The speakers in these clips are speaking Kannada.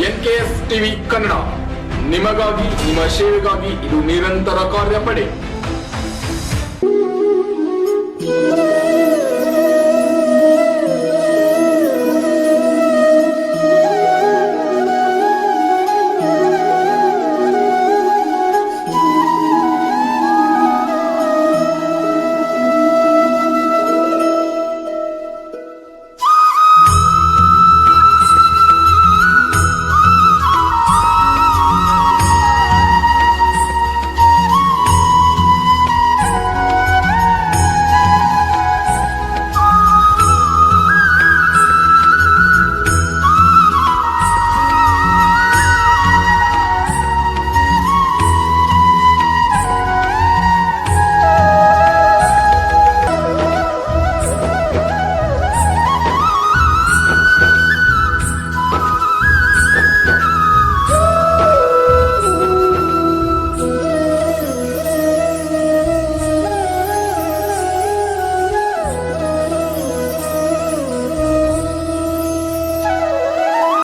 NKS ಟಿವಿ ಕನ್ನಡ, ನಿಮಗಾಗಿ, ನಿಮ್ಮ ಸೇವೆಗಾಗಿ ಇದು ನಿರಂತರ ಕಾರ್ಯಪಡೆ.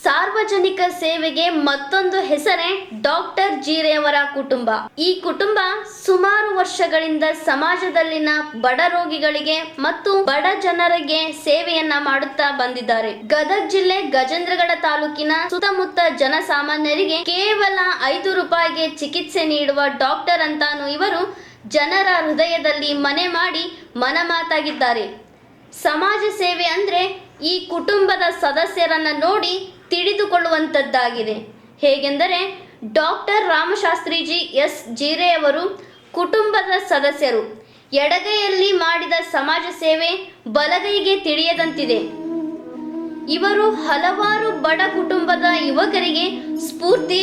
ಸಾರ್ವಜನಿಕ ಸೇವೆಗೆ ಮತ್ತೊಂದು ಹೆಸರೇ ಡಾಕ್ಟರ್ ಜೀರೆಯವರ ಕುಟುಂಬ. ಈ ಕುಟುಂಬ ಸುಮಾರು ವರ್ಷಗಳಿಂದ ಸಮಾಜದಲ್ಲಿನ ಬಡ ರೋಗಿಗಳಿಗೆ ಮತ್ತು ಬಡ ಜನರಿಗೆ ಸೇವೆಯನ್ನ ಮಾಡುತ್ತಾ ಬಂದಿದ್ದಾರೆ. ಗದಗ ಜಿಲ್ಲೆ ಗಜೇಂದ್ರಗಡ ತಾಲೂಕಿನ ಸುತ್ತಮುತ್ತ ಜನಸಾಮಾನ್ಯರಿಗೆ ಕೇವಲ 5 ರೂಪಾಯಿಗೆ ಚಿಕಿತ್ಸೆ ನೀಡುವ ಡಾಕ್ಟರ್ ಅಂತಾನು ಇವರು ಜನರ ಹೃದಯದಲ್ಲಿ ಮನೆ ಮಾಡಿ ಮನಮಾತಾಗಿದ್ದಾರೆ. ಸಮಾಜ ಸೇವೆ ಅಂದ್ರೆ ಈ ಕುಟುಂಬದ ಸದಸ್ಯರನ್ನ ನೋಡಿ ತಿಳಿದುಕೊಳ್ಳುವಂಥದ್ದಾಗಿದೆ. ಹೇಗೆಂದರೆ ಡಾಕ್ಟರ್ ರಾಮಶಾಸ್ತ್ರಿಜಿ ಎಸ್ ಜೀರೆಯವರು ಕುಟುಂಬದ ಸದಸ್ಯರು. ಎಡಗೈಯಲ್ಲಿ ಮಾಡಿದ ಸಮಾಜ ಸೇವೆ ಬಲಗೈಗೆ ತಿಳಿಯದಂತಿದೆ. ಇವರು ಹಲವಾರು ಬಡ ಕುಟುಂಬದ ಯುವಕರಿಗೆ ಸ್ಫೂರ್ತಿ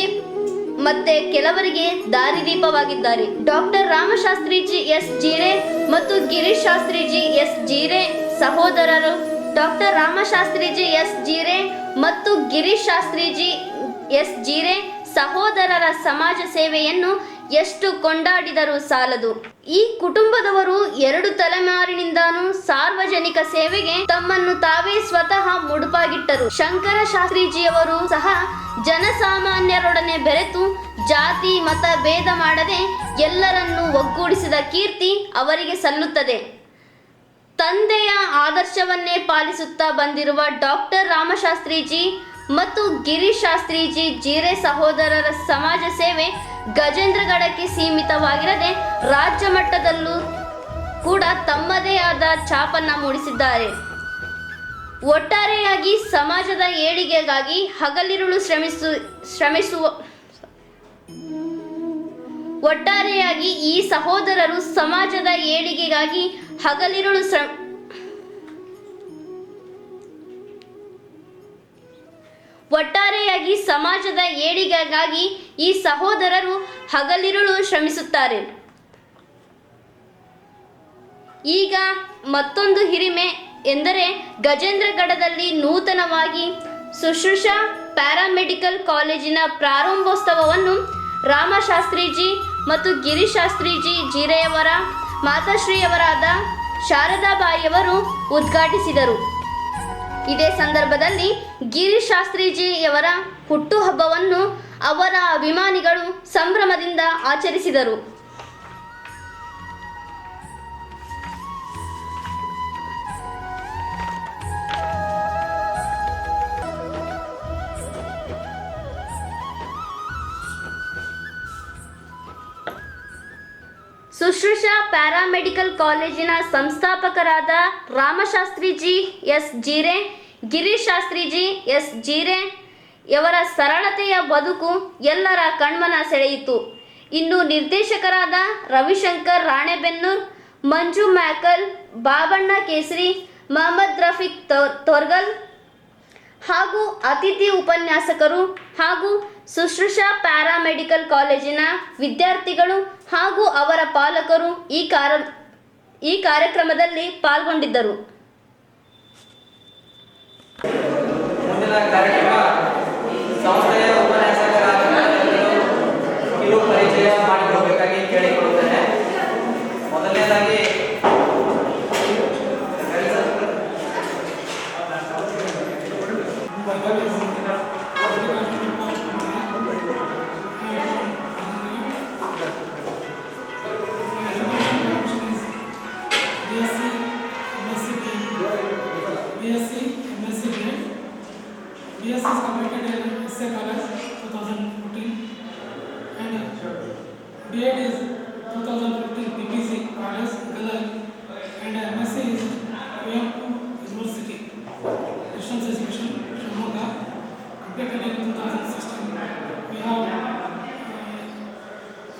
ಮತ್ತೆ ಕೆಲವರಿಗೆ ದಾರಿದೀಪವಾಗಿದ್ದಾರೆ. ಡಾಕ್ಟರ್ ರಾಮಶಾಸ್ತ್ರಿಜಿ ಎಸ್ ಜೀರೆ ಮತ್ತು ಗಿರೀಶ್ ಶಾಸ್ತ್ರಿಜಿ ಎಸ್ ಜೀರೆ ಸಹೋದರರು. ಡಾಕ್ಟರ್ ರಾಮಶಾಸ್ತ್ರಿಜಿ ಎಸ್ ಜೀರೆ ಮತ್ತು ಗಿರೀಶ್ ಶಾಸ್ತ್ರಿಜಿ ಎಸ್ ಜೀರೆ ಸಹೋದರರ ಸಮಾಜ ಸೇವೆಯನ್ನು ಎಷ್ಟು ಕೊಂಡಾಡಿದರೂ ಸಾಲದು. ಈ ಕುಟುಂಬದವರು 2 ತಲೆಮಾರಿನಿಂದಾನು ಸಾರ್ವಜನಿಕ ಸೇವೆಗೆ ತಮ್ಮನ್ನು ತಾವೇ ಸ್ವತಃ ಮುಡುಪಾಗಿಟ್ಟರು. ಶಂಕರ ಶಾಸ್ತ್ರಿಜಿಯವರು ಸಹ ಜನಸಾಮಾನ್ಯರೊಡನೆ ಬೆರೆತು ಜಾತಿ ಮತ ಭೇದ ಮಾಡದೆ ಎಲ್ಲರನ್ನೂ ಒಗ್ಗೂಡಿಸಿದ ಕೀರ್ತಿ ಅವರಿಗೆ ಸಲ್ಲುತ್ತದೆ. ತಂದೆಯ ಆದರ್ಶವನ್ನೇ ಪಾಲಿಸುತ್ತಾ ಬಂದಿರುವ ಡಾಕ್ಟರ್ ರಾಮಶಾಸ್ತ್ರಿಜಿ ಮತ್ತು ಗಿರೀಶ್ ಶಾಸ್ತ್ರಿಜಿ ಜೀರೆ ಸಹೋದರರ ಸಮಾಜ ಸೇವೆ ಗಜೇಂದ್ರಗಡಕ್ಕೆ ಸೀಮಿತವಾಗಿರದೆ ರಾಜ್ಯ ಮಟ್ಟದಲ್ಲೂ ಕೂಡ ತಮ್ಮದೇ ಆದ ಛಾಪನ್ನ ಮೂಡಿಸಿದ್ದಾರೆ. ಒಟ್ಟಾರೆಯಾಗಿ ಸಮಾಜದ ಏಳಿಗೆಗಾಗಿ ಹಗಲಿರುಳು ಒಟ್ಟಾರೆಯಾಗಿ ಈ ಸಹೋದರರು ಸಮಾಜದ ಏಳಿಗೆಗಾಗಿ ಹಗಲಿರುಳು ಒಟ್ಟಾರೆಯಾಗಿ ಸಮಾಜದ ಏಳಿಗೆಗಾಗಿ ಈ ಸಹೋದರರು ಹಗಲಿರುಳು ಶ್ರಮಿಸುತ್ತಾರೆ. ಈಗ ಮತ್ತೊಂದು ಹಿರಿಮೆ ಎಂದರೆ ಗಜೇಂದ್ರಗಡದಲ್ಲಿ ನೂತನವಾಗಿ ಸುಶ್ರುಷಾ ಪ್ಯಾರಾಮೆಡಿಕಲ್ ಕಾಲೇಜಿನ ಪ್ರಾರಂಭೋತ್ಸವವನ್ನು ರಾಮಶಾಸ್ತ್ರಿಜಿ ಮತ್ತು ಗಿರೀಶ್ ಶಾಸ್ತ್ರಿಜಿ ಜೀರೆಯವರ ಮಾತಾಶ್ರೀಯವರಾದ ಶಾರದಾಬಾಯಿಯವರು ಉದ್ಘಾಟಿಸಿದರು. ಇದೇ ಸಂದರ್ಭದಲ್ಲಿ ಗಿರೀಶ್ ಶಾಸ್ತ್ರಿಜಿಯವರ ಹುಟ್ಟುಹಬ್ಬವನ್ನು ಅವರ ಅಭಿಮಾನಿಗಳು ಸಂಭ್ರಮದಿಂದ ಆಚರಿಸಿದರು. ಸುಶ್ರುಷಾ ಪ್ಯಾರಾಮೆಡಿಕಲ್ ಕಾಲೇಜಿನ ಸಂಸ್ಥಾಪಕರಾದ ರಾಮಶಾಸ್ತ್ರಿಜಿ ಎಸ್ ಜೀರೆ, ಗಿರೀಶ್ ಶಾಸ್ತ್ರಿಜಿ ಎಸ್ ಜೀರೆ ಯವರ ಸರಳತೆಯ ಬದುಕು ಎಲ್ಲರ ಕಣ್ಮನ ಸೆಳೆಯಿತು. ಇನ್ನು ನಿರ್ದೇಶಕರಾದ ರವಿಶಂಕರ್ ರಾಣೆಬೆನ್ನೂರ್, ಮಂಜು ಮ್ಯಾಕಲ್, ಬಾಬಣ್ಣ ಕೇಸರಿ, ಮೊಹಮ್ಮದ್ ರಫೀಕ್ ತೋರ್ಗಲ್ ಹಾಗೂ ಅತಿಥಿ ಉಪನ್ಯಾಸಕರು ಹಾಗೂ ಸುಶ್ರುಷಾ ಪ್ಯಾರಾಮೆಡಿಕಲ್ ಕಾಲೇಜಿನ ವಿದ್ಯಾರ್ಥಿಗಳು ಹಾಗೂ ಅವರ ಪಾಲಕರು ಈ ಕಾರ್ಯಕ್ರಮದಲ್ಲಿ ಪಾಲ್ಗೊಂಡಿದ್ದರು. ಮುಂದಿನ ಕಾರ್ಯಕ್ರಮ ಸಂಸ್ಥೆಯ ಉಪನ್ಯಾಸಕರಾದ ಕಿರು ಪರಿಚಯ ಮಾಡಿಕೊಡಬೇಕಾಗಿ ಕೇಳಿಕೊಳ್ಳುತ್ತೇನೆ. ಮೊದಲನೇದಾಗಿ BSc is completed in SA College 2014 and B.Ed is 2015 PPC College Galar and MSc is Kuyampu University Distance Education Shimoga completed in 2016. We have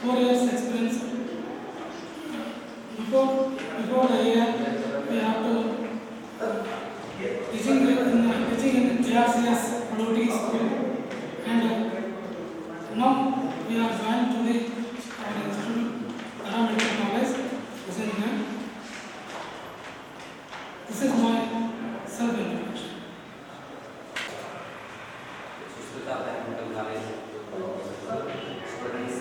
4 years experience. Before the year we have to teaching in JRCS Paloti School and now we are joined to the our institute Paramedical College. This is my self-introduction. Sushruta Paramedical College students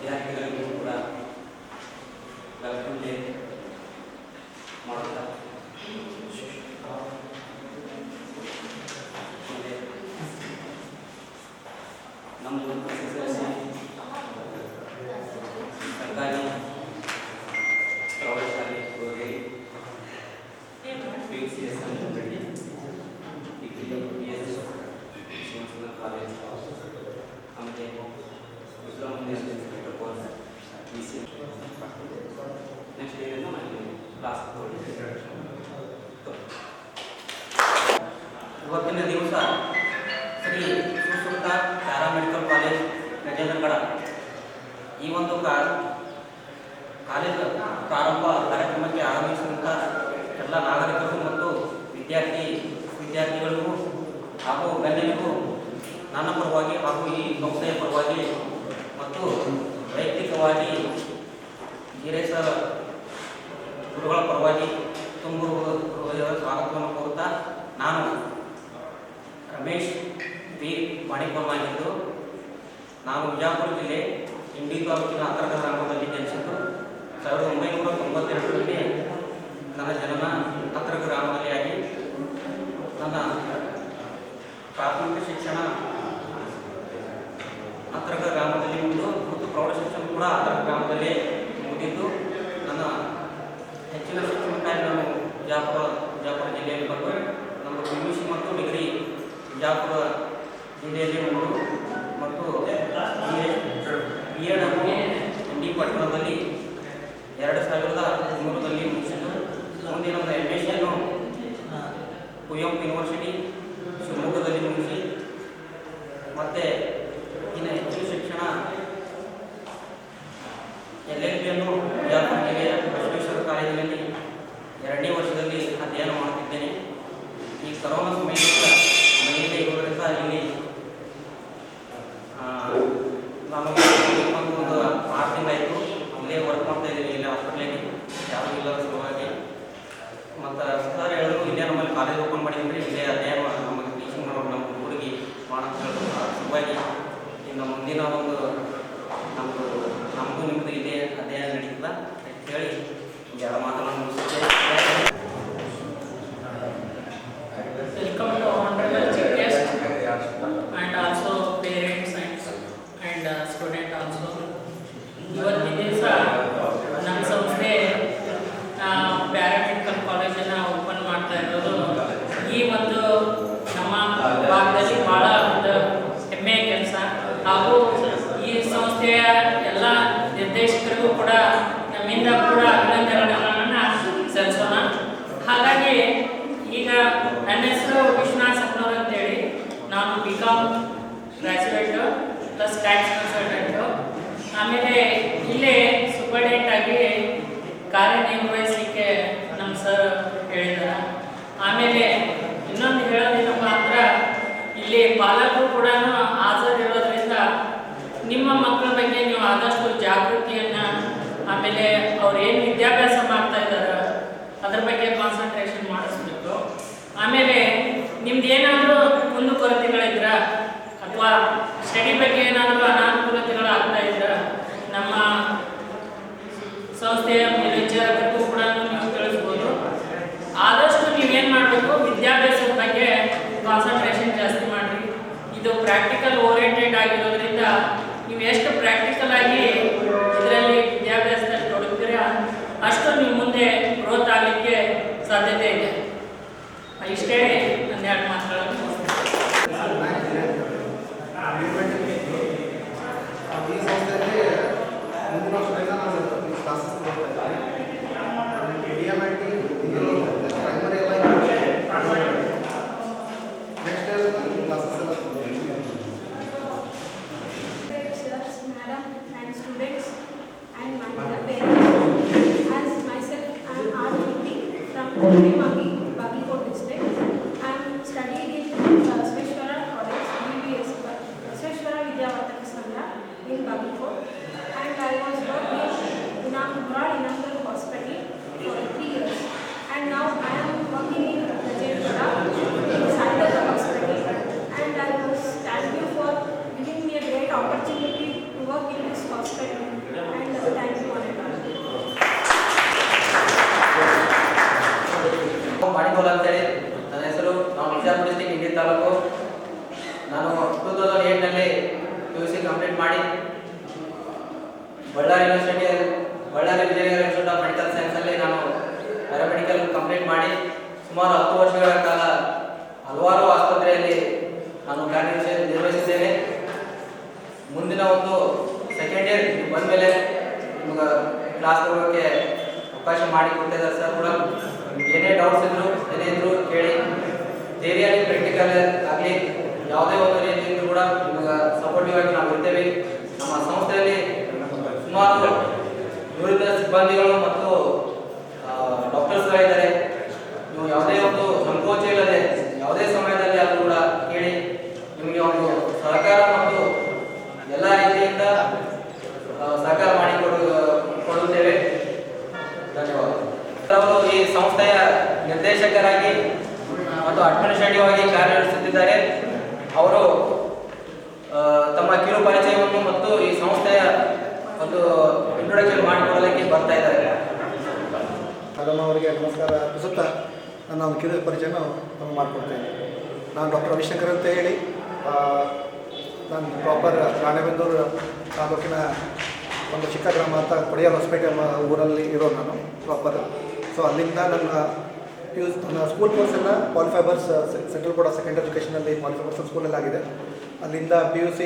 ವಿದ್ಯಾರ್ಥಿಗಳಿಗೂ ಕೂಡ ವೆಲ್ಕಮ್ ಡೇ ಮಾಡುತ್ತಾ ನಮ್ಮದು SSLC ಸರ್ಕಾರಿ ಪ್ರೌಢಶಾಲೆ ಹೋಗಿ PUCS degree BS Shivamogga college ಆಮೇಲೆ diploma institute course BC next year ನಾನು ಕ್ಲಾಸ್ ಇವತ್ತಿನ ದಿವಸ ಶ್ರೀ ಸುಶ್ರುತ ಪ್ಯಾರಾಮೆಡಿಕಲ್ ಕಾಲೇಜ್ ಗಜೇಂದ್ರಗಡ ಈ ಒಂದು ಕಾಲೇಜ್ ಪ್ರಾರಂಭ ಕಾರ್ಯಕ್ರಮಕ್ಕೆ ಆಗಮಿಸಿದಂಥ ಎಲ್ಲ ನಾಗರಿಕರು ಮತ್ತು ವಿದ್ಯಾರ್ಥಿಗಳಿಗೂ ಹಾಗೂ ಗಣ್ಯರಿಗೂ ನನ್ನ ಪರವಾಗಿ ಹಾಗೂ ಈ ಸಂಸ್ಥೆಯ ಪರವಾಗಿ ಮತ್ತು ವೈಯಕ್ತಿಕವಾಗಿ ಗಿರೀಶ ಗುರುಗಳ ಪರವಾಗಿ ತುಂಬ ಹೃದಯದ ಸ್ವಾಗತವನ್ನು ಕೋರುತ್ತಾ ನಾನು ರಮೇಶ್ ಬಿ ಮಾಣಿಕವಾಗಿದ್ದು ನಾನು ವಿಜಯಪುರ ಜಿಲ್ಲೆ ಇಂಡಿ ತಾಲೂಕಿನ ಅಂತರ್ಗತ ಗ್ರಾಮದಲ್ಲಿ ಜನಿಸಿದ್ದು 1992ರಲ್ಲಿ ನನ್ನ ಜನನ ಅಂತರ್ಗತ ಗ್ರಾಮದಲ್ಲಿ ಆಗಿ ನನ್ನ ಪ್ರಾಥಮಿಕ ಶಿಕ್ಷಣ ಅಂತರ್ಗತ ಗ್ರಾಮದಲ್ಲಿ ಮುಗಿದು ಮತ್ತು ಪ್ರೌಢ ಶಿಕ್ಷಣ ಕೂಡ ಅಂತರ್ಗತ ಗ್ರಾಮದಲ್ಲೇ ಮುಗಿದಿದ್ದು ನನ್ನ ಹೆಚ್ಚಿನ ಶಿಕ್ಷಣಕ್ಕಾಗಿ ನಾನು ವಿಜಯಪುರ ಜಿಲ್ಲೆಯಲ್ಲಿ ಬಂದು ನಮ್ಮ PUC ಮತ್ತು ಡಿಗ್ರಿ ವಿಜಯಪುರ ಜಿಲ್ಲೆಯಲ್ಲಿ ಮುಗಿದು ಮತ್ತು B.Ed ಅನ್ನು ಇಂಡಿ ಪಟ್ಟಣದಲ್ಲಿ 2003ರಲ್ಲಿ ಮುಗಿಸಿದ್ದು ಮುಂದೆ ನಮ್ಮ MSc ಅನ್ನು ಕುವೆಂಪು ಯೂನಿವರ್ಸಿಟಿ ಶಿವಮೊಗ್ಗದಲ್ಲಿ ಮುಗಿಸಿ ಮತ್ತು ಇನ್ನು ಹೆಚ್ಚಿನ ಶಿಕ್ಷಣ LLB ಅನ್ನು ವಿಜಯಪುರ ಜಿಲ್ಲೆಯ ಬಸವೇಶ್ವರ ಕಾಲೇಜಿನಲ್ಲಿ 2ನೇ ವರ್ಷದಲ್ಲಿ ಅಧ್ಯಯನ ಮಾಡುತ್ತಿದ್ದೇನೆ. ಈ ಕರೋನಾ ಸಮಯದಿಂದ ಮನೆಯಲ್ಲೇ ಇರುವುದರಿಂದ ಇಲ್ಲಿ ನಮಗೆ ಒಂದು 6 ತಿಂಗಳಾಯಿತು ಇಲ್ಲೇ ವರ್ಕ್ ಮಾಡ್ತಾ ಇದ್ದೀವಿ. ಇಲ್ಲೇ ಹಾಸ್ಪಿಟ್ಲಿಗೆ ಯಾವುದೂ ಇಲ್ಲದ ಸಲುವಾಗಿ ಮತ್ತು ಸರ್ ಹೇಳಿದ್ರು ಇಲ್ಲೇ ನಮ್ಮಲ್ಲಿ ಕಾಲೇಜ್ ಓಪನ್ ಮಾಡಿದ್ರಿ ಇಲ್ಲೇ ಅಧ್ಯಯನ ನಮಗೆ ಟೀಚಿಂಗ್ ಮಾಡೋದು ನಮ್ಮ ಹುಡುಗಿ ಮಾಡೋದು ಸಲುವಾಗಿ ಇನ್ನು ಮುಂದಿನ ಒಂದು ನಮಗೂ ನಿಮ್ಮದು ಇಲ್ಲೇ ಅಧ್ಯಯನ ನಡೀತದ ಅಂತ ಹೇಳಿ ಎರಡು ಮಾತನ್ನು ಮುಗಿಸುತ್ತೇನೆ. Welcome to honorable chief guest and also parents and student also. ಇವತ್ತಿನ ದಿವಸ ನಮ್ಮ ಸಂಸ್ಥೆ ಪ್ಯಾರಾಮೆಡಿಕಲ್ ಕಾಲೇಜನ್ನು ಓಪನ್ ಮಾಡ್ತಾ ಇರೋದು ಈ ಒಂದು ನಮ್ಮ ಭಾಗದಲ್ಲಿ ಭಾಳ ಒಂದು ಹೆಮ್ಮೆಯ ಕೆಲಸ. ಹಾಗೂ ಈ ಸಂಸ್ಥೆಯ ಎಲ್ಲ ನಿರ್ದೇಶಕರಿಗೂ ಕೂಡ ನಮ್ಮಿಂದ ಕೂಡ ಅಭಿನಂದನೆಗಳನ್ನು ಸಲ್ಲಿಸೋಣ. ಹಾಗಾಗಿ ಈಗ ನನ್ನ ಹೆಸರು ವಿಶ್ವನಾಥ್ ಸಪ್ನೂರ್ ಅಂತೇಳಿ, ನಾನು BCom graduate plus tax consultant. ಆಮೇಲೆ ಇಲ್ಲೇ ಸೂಪರ್ಡೆಂಟ್ ಆಗಿ ಕಾರ್ಯನಿರ್ವಹಿಸಲಿಕ್ಕೆ ನಮ್ಮ ಸರ್ ಹೇಳಿದ್ದಾರೆ. ಆಮೇಲೆ ಇನ್ನೊಂದು ಹೇಳೋದೇನಪ್ಪ ಅಂದ್ರೆ ಇಲ್ಲಿ ಪಾಲಕರು ಕೂಡ ಹಾಜರಿರೋದ್ರಿಂದ ನಿಮ್ಮ ಮಕ್ಕಳ ಬಗ್ಗೆ ನೀವು ಆದಷ್ಟು ಜಾಗೃತಿಯನ್ನು, ಆಮೇಲೆ ಅವ್ರು ಏನು ವಿದ್ಯಾಭ್ಯಾಸ ಮಾಡ್ತಾ ಇದ್ದಾರೆ ಅದ್ರ ಬಗ್ಗೆ ಕಾನ್ಸಂಟ್ರೇಷನ್ ಮಾಡಿಸ್ಬೇಕು. ಆಮೇಲೆ ನಿಮ್ದು ಏನಾದರೂ ಕುಂದುಕೊರತೆಗಳಿದ್ರ ಅಥವಾ ಸ್ಟಡಿ ಬಗ್ಗೆ ಏನಾದರೂ ಅನಾನುಕೂಲತೆಗಳಾಗ್ತಾ ಇದ್ರೆ ನಮ್ಮ ಸಂಸ್ಥೆಯ ಮೇಲ್ವಿಚಾರಕರಿಗೂ ಕೂಡ ನೀವು ಹೆಚ್ಚಾಗಿ ಇದರಲ್ಲಿ ವಿದ್ಯಾಭ್ಯಾಸದಲ್ಲಿ ತೊಡಗ್ತೀರಾ ಅಷ್ಟು ನಿಮ್ಮ ಮುಂದೆ ಗ್ರೋತ್ ಆಗಲಿಕ್ಕೆ ಸಾಧ್ಯತೆ ಇದೆ. ಇಷ್ಟೇ ಒಂದೆರಡು ಮಾತುಗಳನ್ನು ಈ ಸಂಸ್ಥೆಯಲ್ಲಿ ಮುಂದಿನ ವರ್ಷದಿಂದ ನಾನು ಕ್ಲಾಸಸ್ ತಗೊಳ್ತಾ ಇದ್ದೀನಿ. DMIT ಪ್ರೈಮರಿ ಎಲ್ಲ ನೆಕ್ಸ್ಟ್ ಕ್ಲಾಸಸ್ ಎಲ್ಲ Sirs, madam, and students, and my parents. As myself, I am R. from Magi, Bagipur district. I am studying in Sveshwara College, BBS, Sveshwara Vidyavartaka Sangha in Bagipur. And I was working in Inamdar Hospital for 3 years. And now I am working in Rajendra in Saidata Hospital. And I was thank you for giving me a great opportunity to work in this hospital. And thank you on it. ಮಾಡಿಬೋಲ್ಲ ಅಂತೇಳಿ ನನ್ನ ಹೆಸರು. ನಾವು ಬಿಜಾಪುರ ಡಿಸ್ಟಿಕ್ ಇಂಡಿ ತಾಲೂಕು. ನಾನು 2008ನಲ್ಲಿ PUC ಕಂಪ್ಲೀಟ್ ಮಾಡಿ Ballari Vijayanagara institute of medical ಸೈನ್ಸಲ್ಲಿ ನಾನು ಪ್ಯಾರಾಮೆಡಿಕಲ್ ಕಂಪ್ಲೀಟ್ ಮಾಡಿ ಸುಮಾರು 10 ವರ್ಷಗಳ ಕಾಲ ಹಲವಾರು ಆಸ್ಪತ್ರೆಯಲ್ಲಿ ನಾನು ಕಾರ್ಯನಿರ್ವಹಿಸಿದ್ದೇನೆ. ಮುಂದಿನ ಒಂದು ಸೆಕೆಂಡ್ ಇಯರ್ ಬಂದ ಮೇಲೆ ನಿಮ್ಗೆ ಕ್ಲಾಸ್ ತಗೋಕ್ಕೆ ಅವಕಾಶ ಮಾಡಿ ಕೊಟ್ಟಿದ್ದಾರೆ ಸರ್ ಕೂಡ. ಏನೇ ಡೌಟ್ಸ್ ಇದ್ರು ಏನೇ ಇದ್ರು ಕೇಳಿ, ಥಿಯರಿ ಆಗಲಿ ಪ್ರಾಕ್ಟಿಕಲ್ ಆಗಲಿ ಯಾವುದೇ ಒಂದು ರೀತಿಯಿಂದ ಕೂಡ ನಿಮ್ಗೆ ಸಪೋರ್ಟಿವ್ ಆಗಿ ನಾವು ಇರ್ತೇವೆ. ನಮ್ಮ ಸಂಸ್ಥೆಯಲ್ಲಿ ಸುಮಾರು 100 ಸಿಬ್ಬಂದಿಗಳು ಮತ್ತು ಡಾಕ್ಟರ್ಸ್ಗಳಿದ್ದಾರೆ. ನೀವು ಯಾವುದೇ ಒಂದು ಸಂಕೋಚ ಇಲ್ಲದೆ ಯಾವುದೇ ಸಮಯದಲ್ಲಿ ಅದು ಕೂಡ ಕೇಳಿ ನಿಮಗೆ ಒಂದು ಸಹಕಾರ ಮತ್ತು ಎಲ್ಲ ರೀತಿಯಿಂದ ಸಹಕಾರ ಮಾಡಿಕೊಡುತ್ತೇವೆ. ಧನ್ಯವಾದಗಳು. ಈ ಸಂಸ್ಥೆಯ ನಿರ್ದೇಶಕರಾಗಿ ಮತ್ತು ಅಡ್ಮಿನಿಸ್ಟ್ರೇಟಿವ್ ಆಗಿ ಕಾರ್ಯನಿರ್ವಹಿಸುತ್ತಿದ್ದಾರೆ. ಅವರು ತಮ್ಮ ಕಿರು ಪರಿಚಯವನ್ನು ಮತ್ತು ಈ ಸಂಸ್ಥೆಯ ಒಂದು ಇಂಟ್ರೊಡಕ್ಷನ್ ಮಾಡಿಕೊಡಲಿಕ್ಕೆ ಬರ್ತಾ ಇದ್ದಾರೆ. ಮೇಡಮ್ ಅವರಿಗೆ ನಮಸ್ಕಾರ ಅರ್ಪಿಸುತ್ತಾ ನನ್ನ ಒಂದು ಕಿರು ಪರಿಚಯನ ಮಾಡಿಕೊಡ್ತೇನೆ. ನಾನು ಡಾಕ್ಟರ್ ರವಿಶಂಕರ್ ಅಂತ ಹೇಳಿ, ನಾನು ಪ್ರಾಪರ್ ರಾಣೆಬೆನ್ನೂರು ತಾಲೂಕಿನ ಒಂದು ಚಿಕ್ಕ ಗ್ರಾಮ ಅಂತ ಕೊಡಿಯಾಲ್ ಹೊಸಪೇಟೆ ಊರಲ್ಲಿ ಇರೋದು ನಾನು ಪ್ರಾಪರ್. ಸೊ ಅಲ್ಲಿಂದ ನನ್ನ ಸ್ಕೂಲ್ ಕೋರ್ಸೆಲ್ಲ ಕ್ವಾಲಿಫೈಬರ್ಸ್ ಸೆಂಟ್ರಲ್ ಬೋರ್ಡ್ ಆಫ್ ಸೆಕೆಂಡರಿ ಎಜುಕೇಷನಲ್ಲಿ ಕ್ವಾಲಿಫೈಬರ್ಸ್ ಸ್ಕೂಲಲ್ಲಿ ಆಗಿದೆ. ಅಲ್ಲಿಂದ PUC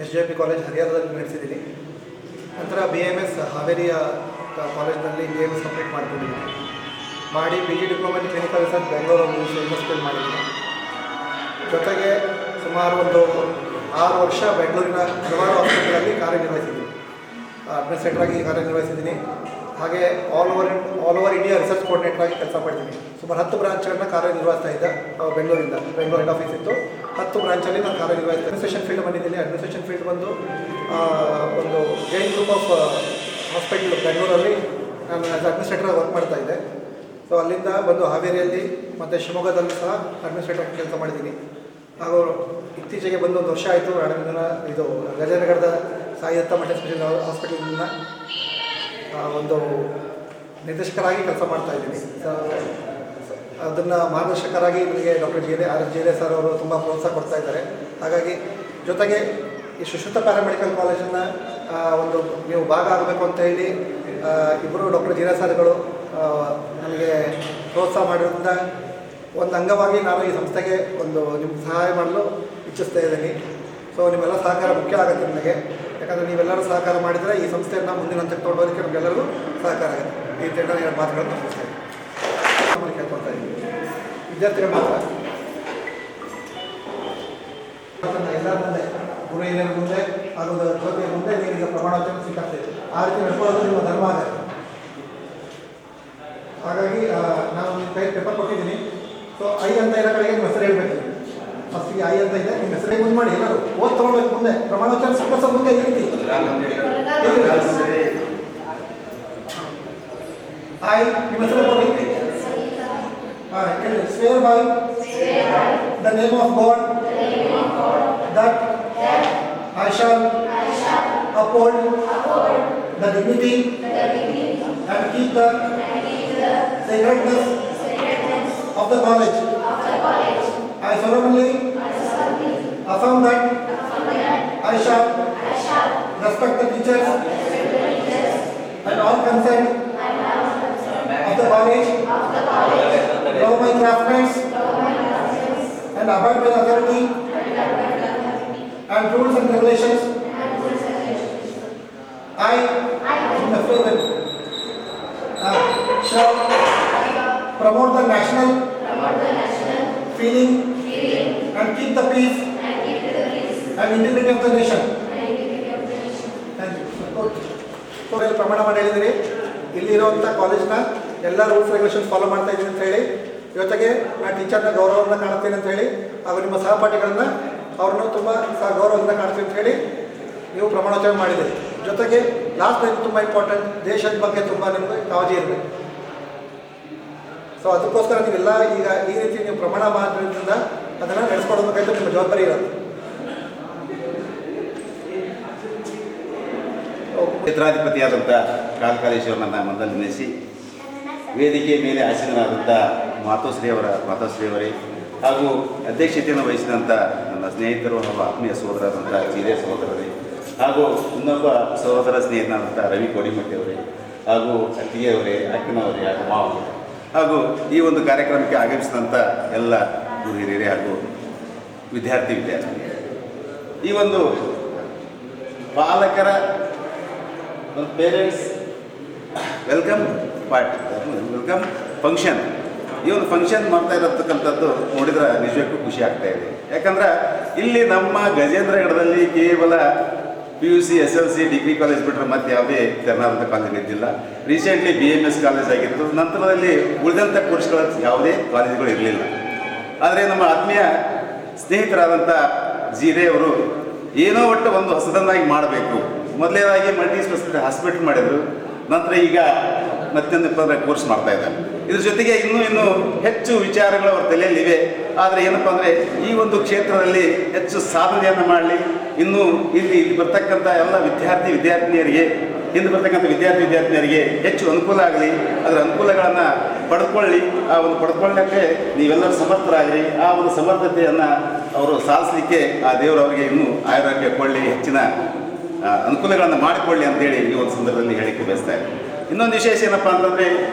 SJP ಕಾಲೇಜ್ ಹರಿಹರದಲ್ಲಿ ನಡೆಸಿದ್ದೀನಿ. ನಂತರ BMS ಹಾವೇರಿಯ ಕಾಲೇಜ್ನಲ್ಲಿ BMS ಕಂಪ್ಲೀಟ್ ಮಾಡ್ಕೊಂಡಿದ್ದೀನಿ. ಮಾಡಿ PG diploma in clinical research Bengaluru ಯೂನಿವರ್ಸಿಟಿಯಲ್ಲಿ ಮಾಡಿದ್ದೀನಿ. ಜೊತೆಗೆ ಸುಮಾರು ಒಂದು 6 ವರ್ಷ ಬೆಂಗಳೂರಿನ ಹಲವಾರು ಹಾಸ್ಪಿಟಲಲ್ಲಿ ಕಾರ್ಯನಿರ್ವಹಿಸಿದ್ದೀನಿ. ಅಡ್ಮಿನಿಸ್ಟ್ರೇಟರ್ ಆಗಿ ಕಾರ್ಯನಿರ್ವಹಿಸಿದ್ದೀನಿ. ಹಾಗೆ all over India research coordinator ಆಗಿ ಕೆಲಸ ಮಾಡ್ತೀನಿ. ಸುಮಾರು 10 ಬ್ರಾಂಚ್ಗಳನ್ನ ಕಾರ್ಯನಿರ್ವಹಿಸ್ತಾ ಇದ್ದೆ ಬೆಂಗಳೂರಿಂದ. ಬೆಂಗಳೂರು ಹೆಡ್ ಆಫೀಸ್ ಇತ್ತು, 10 ಬ್ರಾಂಚಲ್ಲಿ ನಾನು ಕಾರ್ಯನಿರ್ವಹಿಸ್ತೀನಿ. ಅಡ್ಮಿನಿಸ್ಟ್ರೇಷನ್ ಫೀಲ್ಡ್ ಬಂದಿದ್ದೀನಿ. ಅಡ್ಮಿನಿಸ್ಟ್ರೇಷನ್ ಫೀಲ್ಡ್ ಬಂದು ಒಂದು ಜೈನ್ ಗ್ರೂಪ್ ಆಫ್ ಹಾಸ್ಪಿಟಲ್ ಬೆಂಗಳೂರಲ್ಲಿ ನಾನು ಆ್ಯಸ್ ಅಡ್ಮಿನಿಸ್ಟ್ರೇಟರ್ ವರ್ಕ್ ಮಾಡ್ತಾ ಇದ್ದೆ. ಸೊ ಅಲ್ಲಿಂದ ಬಂದು ಹಾವೇರಿಯಲ್ಲಿ ಮತ್ತು ಶಿವಮೊಗ್ಗದಲ್ಲಿ ಸಹ ಅಡ್ಮಿನಿಸ್ಟ್ರೇಟರ್ ಕೆಲಸ ಮಾಡಿದ್ದೀನಿ. ಹಾಗೂ ಇತ್ತೀಚೆಗೆ ಬಂದು 1 ವರ್ಷ ಆಯಿತು ಇದು ಗಜನಗರದ ಸಾಯಿದತ್ತ ಮಲ್ಟಿ ಸ್ಪೆಷಾಲಿಟಿ ಹಾಸ್ಪಿಟಲಿನ ಒಂದು ನಿರ್ದೇಶಕರಾಗಿ ಕೆಲಸ ಮಾಡ್ತಾ ಇದ್ದೀನಿ. ಅದನ್ನು ಮಾರ್ಗದರ್ಶಕರಾಗಿ ನನಗೆ ಡಾಕ್ಟರ್ ಜೀರೆ ಸರ್ ಅವರು ತುಂಬ ಪ್ರೋತ್ಸಾಹ ಕೊಡ್ತಾ ಇದ್ದಾರೆ. ಹಾಗಾಗಿ ಜೊತೆಗೆ ಈ ಸುಶ್ರುತ ಪ್ಯಾರಾಮೆಡಿಕಲ್ ಕಾಲೇಜನ್ನು ಒಂದು ನೀವು ಭಾಗ ಆಗಬೇಕು ಅಂತ ಹೇಳಿ ಇಬ್ಬರು ಡಾಕ್ಟರ್ ಜೀರೆ ಸರ್ಗಳು ನನಗೆ ಪ್ರೋತ್ಸಾಹ ಮಾಡಿರೋದ್ರಿಂದ ಒಂದು ಅಂಗವಾಗಿ ನಾನು ಈ ಸಂಸ್ಥೆಗೆ ಒಂದು ನಿಮ್ಗೆ ಸಹಾಯ ಮಾಡಲು ಇಚ್ಛಿಸ್ತಾ ಇದ್ದೀನಿ. ಸೊ ನಿಮ್ಮೆಲ್ಲ ಸಹಕಾರ ಮುಖ್ಯ ಆಗುತ್ತೆ ನನಗೆ. ಯಾಕಂದರೆ ನೀವೆಲ್ಲರೂ ಸಹಕಾರ ಮಾಡಿದರೆ ಈ ಸಂಸ್ಥೆಯನ್ನು ಮುಂದಿನ ಹಂತಕ್ಕೆ ತೊಗೊಂಡೋದಕ್ಕೆ ನಮಗೆಲ್ಲರಿಗೂ ಸಹಕಾರ ಆಗುತ್ತೆ. ಈ ತಿಂಗಳ 2 ಮಾತುಗಳನ್ನು ಮುಗಿಸ್ತಾ ಇದ್ದೀನಿ. ಕೇಳ್ಕೊಳ್ತಾ ಇದ್ದೀನಿ ವಿದ್ಯಾರ್ಥಿಗಳು ಮಾತ್ರ ಎಲ್ಲರ ಮುಂದೆ, ಗುರು ಹಿರಿಯರ ಮುಂದೆ ಹಾಗೂ ಜ್ಯೋತಿಯ ಮುಂದೆ ನೀವೀಗ ಪ್ರಮಾಣ ವಚನ ಸ್ವೀಕರಿಸ್ತೀವಿ. ಆ ರೀತಿ ನಡ್ಕೊಳ್ಳೋದು ನಿಮ್ಮ ಧರ್ಮ ಆಗುತ್ತೆ. ಹಾಗಾಗಿ ನಾನು ನಿಮ್ಮ ಕೈ ಪೇಪರ್ ಕೊಟ್ಟಿದ್ದೀನಿ. ಸೊ ಐ ಅಂತ ಇರೋ ಕಡೆಗೆ ನಿಮ್ಮ ಹೆಸರು ಹೇಳ್ಬೇಕು. ಫಸ್ಟಿಗೆ ಐ ಅಂತ ಇದೆ, ನಿಮ್ಮ ಹೆಸರೇ ಮುಂದೆ ಮಾಡಿ. ಎಲ್ಲರೂ ಓದ್ ತೊಗೊಳ್ಬೇಕು. ಮುಂದೆ ಪ್ರಮಾಣ ವಚನ ಸ್ವೀಕರಿಸೋ ಮುಂದೆ ಈ ರೀತಿ ಐ ನಿಮ್ಮ ಹೆಸರು ಕೊಡಿ. ಹೇಳಿ. Swear by the name of God that I shall uphold the dignity and keep the sacredness of the college. I solemnly affirm that I shall respect the teachers and all concerned of the college, love my classmates and abide by the authority and rules and regulations. I, in the further, shall promote the national feeling and keep the peace and integrity of the nation. Thank you. Good. ಪ್ರಮಾಣ ಮಾಡಿ ಹೇಳಿದಿರಿ. ಇಲ್ಲಿರುವಂಥ ಕಾಲೇಜ್ನ ಎಲ್ಲ ರೂಲ್ಸ್ ರೆಗ್ಯುಲೇಷನ್ಸ್ ಫಾಲೋ ಮಾಡ್ತಾ ಇದ್ದೀನಿ ಅಂತ ಹೇಳಿ, ಜೊತೆಗೆ ನಾನು ಟೀಚರ್ನ ಗೌರವವನ್ನು ಕಾಣ್ತೀನಿ ಅಂತ ಹೇಳಿ, ಹಾಗೂ ನಿಮ್ಮ ಸಹಪಾಠಿಗಳನ್ನು ಅವ್ರನ್ನೂ ತುಂಬ ಗೌರವದಿಂದ ಕಾಣ್ತೀನಿ ಅಂತ ಹೇಳಿ ನೀವು ಪ್ರಮಾಣೋಚ್ಚಾರ ಮಾಡಿದ್ದೀರಿ. ಜೊತೆಗೆ ಲಾಸ್ಟ್ ಟೈಮ್ ತುಂಬ ಇಂಪಾರ್ಟೆಂಟ್, ದೇಶದ ಬಗ್ಗೆ ತುಂಬ ನಿಮಗೆ ಕಾಳಜಿ ಇರಬೇಕು. ಸೊ ಅದಕ್ಕೋಸ್ಕರ ನೀವೆಲ್ಲ ಈಗ ಈ ರೀತಿ ನೀವು ಪ್ರಮಾಣ ಮಾಡೋದ್ರಿಂದ ಅದನ್ನು ನಡೆಸ್ಕೊಡ್ಬೇಕಾಯ್ತು, ನಿಮ್ಮ ಜವಾಬ್ದಾರಿ ಇರೋದು. ಕ್ಷೇತ್ರಾಧಿಪತಿಯಾದಂಥ ಕಾಲಕಾಲೇಶ್ವರನನ್ನು ಮೊದಲು ನೆನೆಸಿ ವೇದಿಕೆ ಮೇಲೆ ಆಸೀನರಾದಂಥ ಮಾತೋಶ್ರೀಯವರೇ ಹಾಗೂ ಅಧ್ಯಕ್ಷತೆಯನ್ನು ವಹಿಸಿದಂಥ ನನ್ನ ಸ್ನೇಹಿತರು ಹಾಗೂ ಆತ್ಮೀಯ ಸಹೋದರರಾದಂಥ ಜಿರೆ ಸಹೋದರರೇ ಹಾಗೂ ಇನ್ನೊಬ್ಬ ಸಹೋದರ ಸ್ನೇಹಿತನಾದಂಥ ರವಿ ಕೋಡಿಮಟ್ಟಿಯವರೇ ಹಾಗೂ ಅತ್ತಿಗೆಯವರೇ, ಅಕ್ಕನವರೇ ಹಾಗೂ ಮಾವರೇ ಹಾಗೂ ಈ ಒಂದು ಕಾರ್ಯಕ್ರಮಕ್ಕೆ ಆಗಮಿಸಿದಂಥ ಎಲ್ಲ ಗುರು ಹಿರಿಯರೇ ಹಾಗೂ ವಿದ್ಯಾರ್ಥಿ ಈ ಒಂದು ಪಾಲಕರ ಒಂದು ಪೇರೆಂಟ್ಸ್ ವೆಲ್ಕಮ್ ವೆಲ್ಕಮ್ ಫಂಕ್ಷನ್, ಈ ಒಂದು ಫಂಕ್ಷನ್ ಮಾಡ್ತಾ ಇರತಕ್ಕಂಥದ್ದು ನೋಡಿದ್ರೆ ನಿಜಕ್ಕೂ ಖುಷಿ ಆಗ್ತಾ ಇದೆ. ಯಾಕಂದ್ರೆ ಇಲ್ಲಿ ನಮ್ಮ ಗಜೇಂದ್ರಗಢದಲ್ಲಿ ಕೇವಲ PUC SLC ಡಿಗ್ರಿ ಕಾಲೇಜ್ ಬಿಟ್ಟರೆ ಮತ್ತೆ ಯಾವುದೇ ತೆರನಾದಂಥ ಕಾಲೇಜ್ ಇದ್ದಿಲ್ಲ. ರೀಸೆಂಟ್ಲಿ BMS ಕಾಲೇಜ್ ಆಗಿತ್ತು. ನಂತರದಲ್ಲಿ ಉಳಿದಂಥ ಕೋರ್ಸ್ಗಳ ಯಾವುದೇ ಕಾಲೇಜುಗಳು ಇರಲಿಲ್ಲ. ಆದರೆ ನಮ್ಮ ಆತ್ಮೀಯ ಸ್ನೇಹಿತರಾದಂಥ ಜಿರೆ ಅವರು ಏನೋ ಒಟ್ಟು ಒಂದು ಹೊಸದನ್ನಾಗಿ ಮಾಡಬೇಕು, ಮೊದಲನೇದಾಗಿ ಮಲ್ಟಿ ಸ್ಪೆಷಾಲಿಟಿ ಹಾಸ್ಪಿಟಲ್ ಮಾಡಿದರು, ನಂತರ ಈಗ ಮತ್ತೊಂದು ಕೋರ್ಸ್ ಮಾಡ್ತಾ ಇದ್ದಾರೆ. ಇದ್ರ ಜೊತೆಗೆ ಇನ್ನೂ ಹೆಚ್ಚು ವಿಚಾರಗಳು ಅವ್ರ ತಲೆಯಲ್ಲಿವೆ. ಆದರೆ ಏನಪ್ಪ ಅಂದರೆ ಈ ಒಂದು ಕ್ಷೇತ್ರದಲ್ಲಿ ಹೆಚ್ಚು ಸಾಧನೆಯನ್ನು ಮಾಡಲಿ, ಇನ್ನೂ ಇಲ್ಲಿ ಬರ್ತಕ್ಕಂಥ ಎಲ್ಲ ವಿದ್ಯಾರ್ಥಿನಿಯರಿಗೆ, ಹಿಂದೆ ಬರ್ತಕ್ಕಂಥ ವಿದ್ಯಾರ್ಥಿನಿಯರಿಗೆ ಹೆಚ್ಚು ಅನುಕೂಲ ಆಗಲಿ, ಅದರ ಅನುಕೂಲಗಳನ್ನು ಪಡ್ಕೊಳ್ಳಿ. ಆ ಒಂದು ಪಡ್ಕೊಳ್ಳೋಕ್ಕೆ ನೀವೆಲ್ಲರೂ ಸಮರ್ಥರಾಗಲಿ. ಆ ಒಂದು ಸಮರ್ಥತೆಯನ್ನು ಅವರು ಸಾಧಿಸಲಿಕ್ಕೆ ಆ ದೇವರು ಅವರಿಗೆ ಇನ್ನೂ ಆರೋಗ್ಯ ಕೊಳ್ಳಿ, ಹೆಚ್ಚಿನ ಅನುಕೂಲಗಳನ್ನು ಮಾಡಿಕೊಳ್ಳಿ ಅಂತೇಳಿ ಈ ಒಂದು ಸಂದರ್ಭದಲ್ಲಿ ಹೇಳಿಕೆ ಬಯಸ್ತಾ ಇದ್ದಾರೆ. ಇನ್ನೊಂದು ವಿಶೇಷ ಏನಪ್ಪ ಅಂತಂದರೆ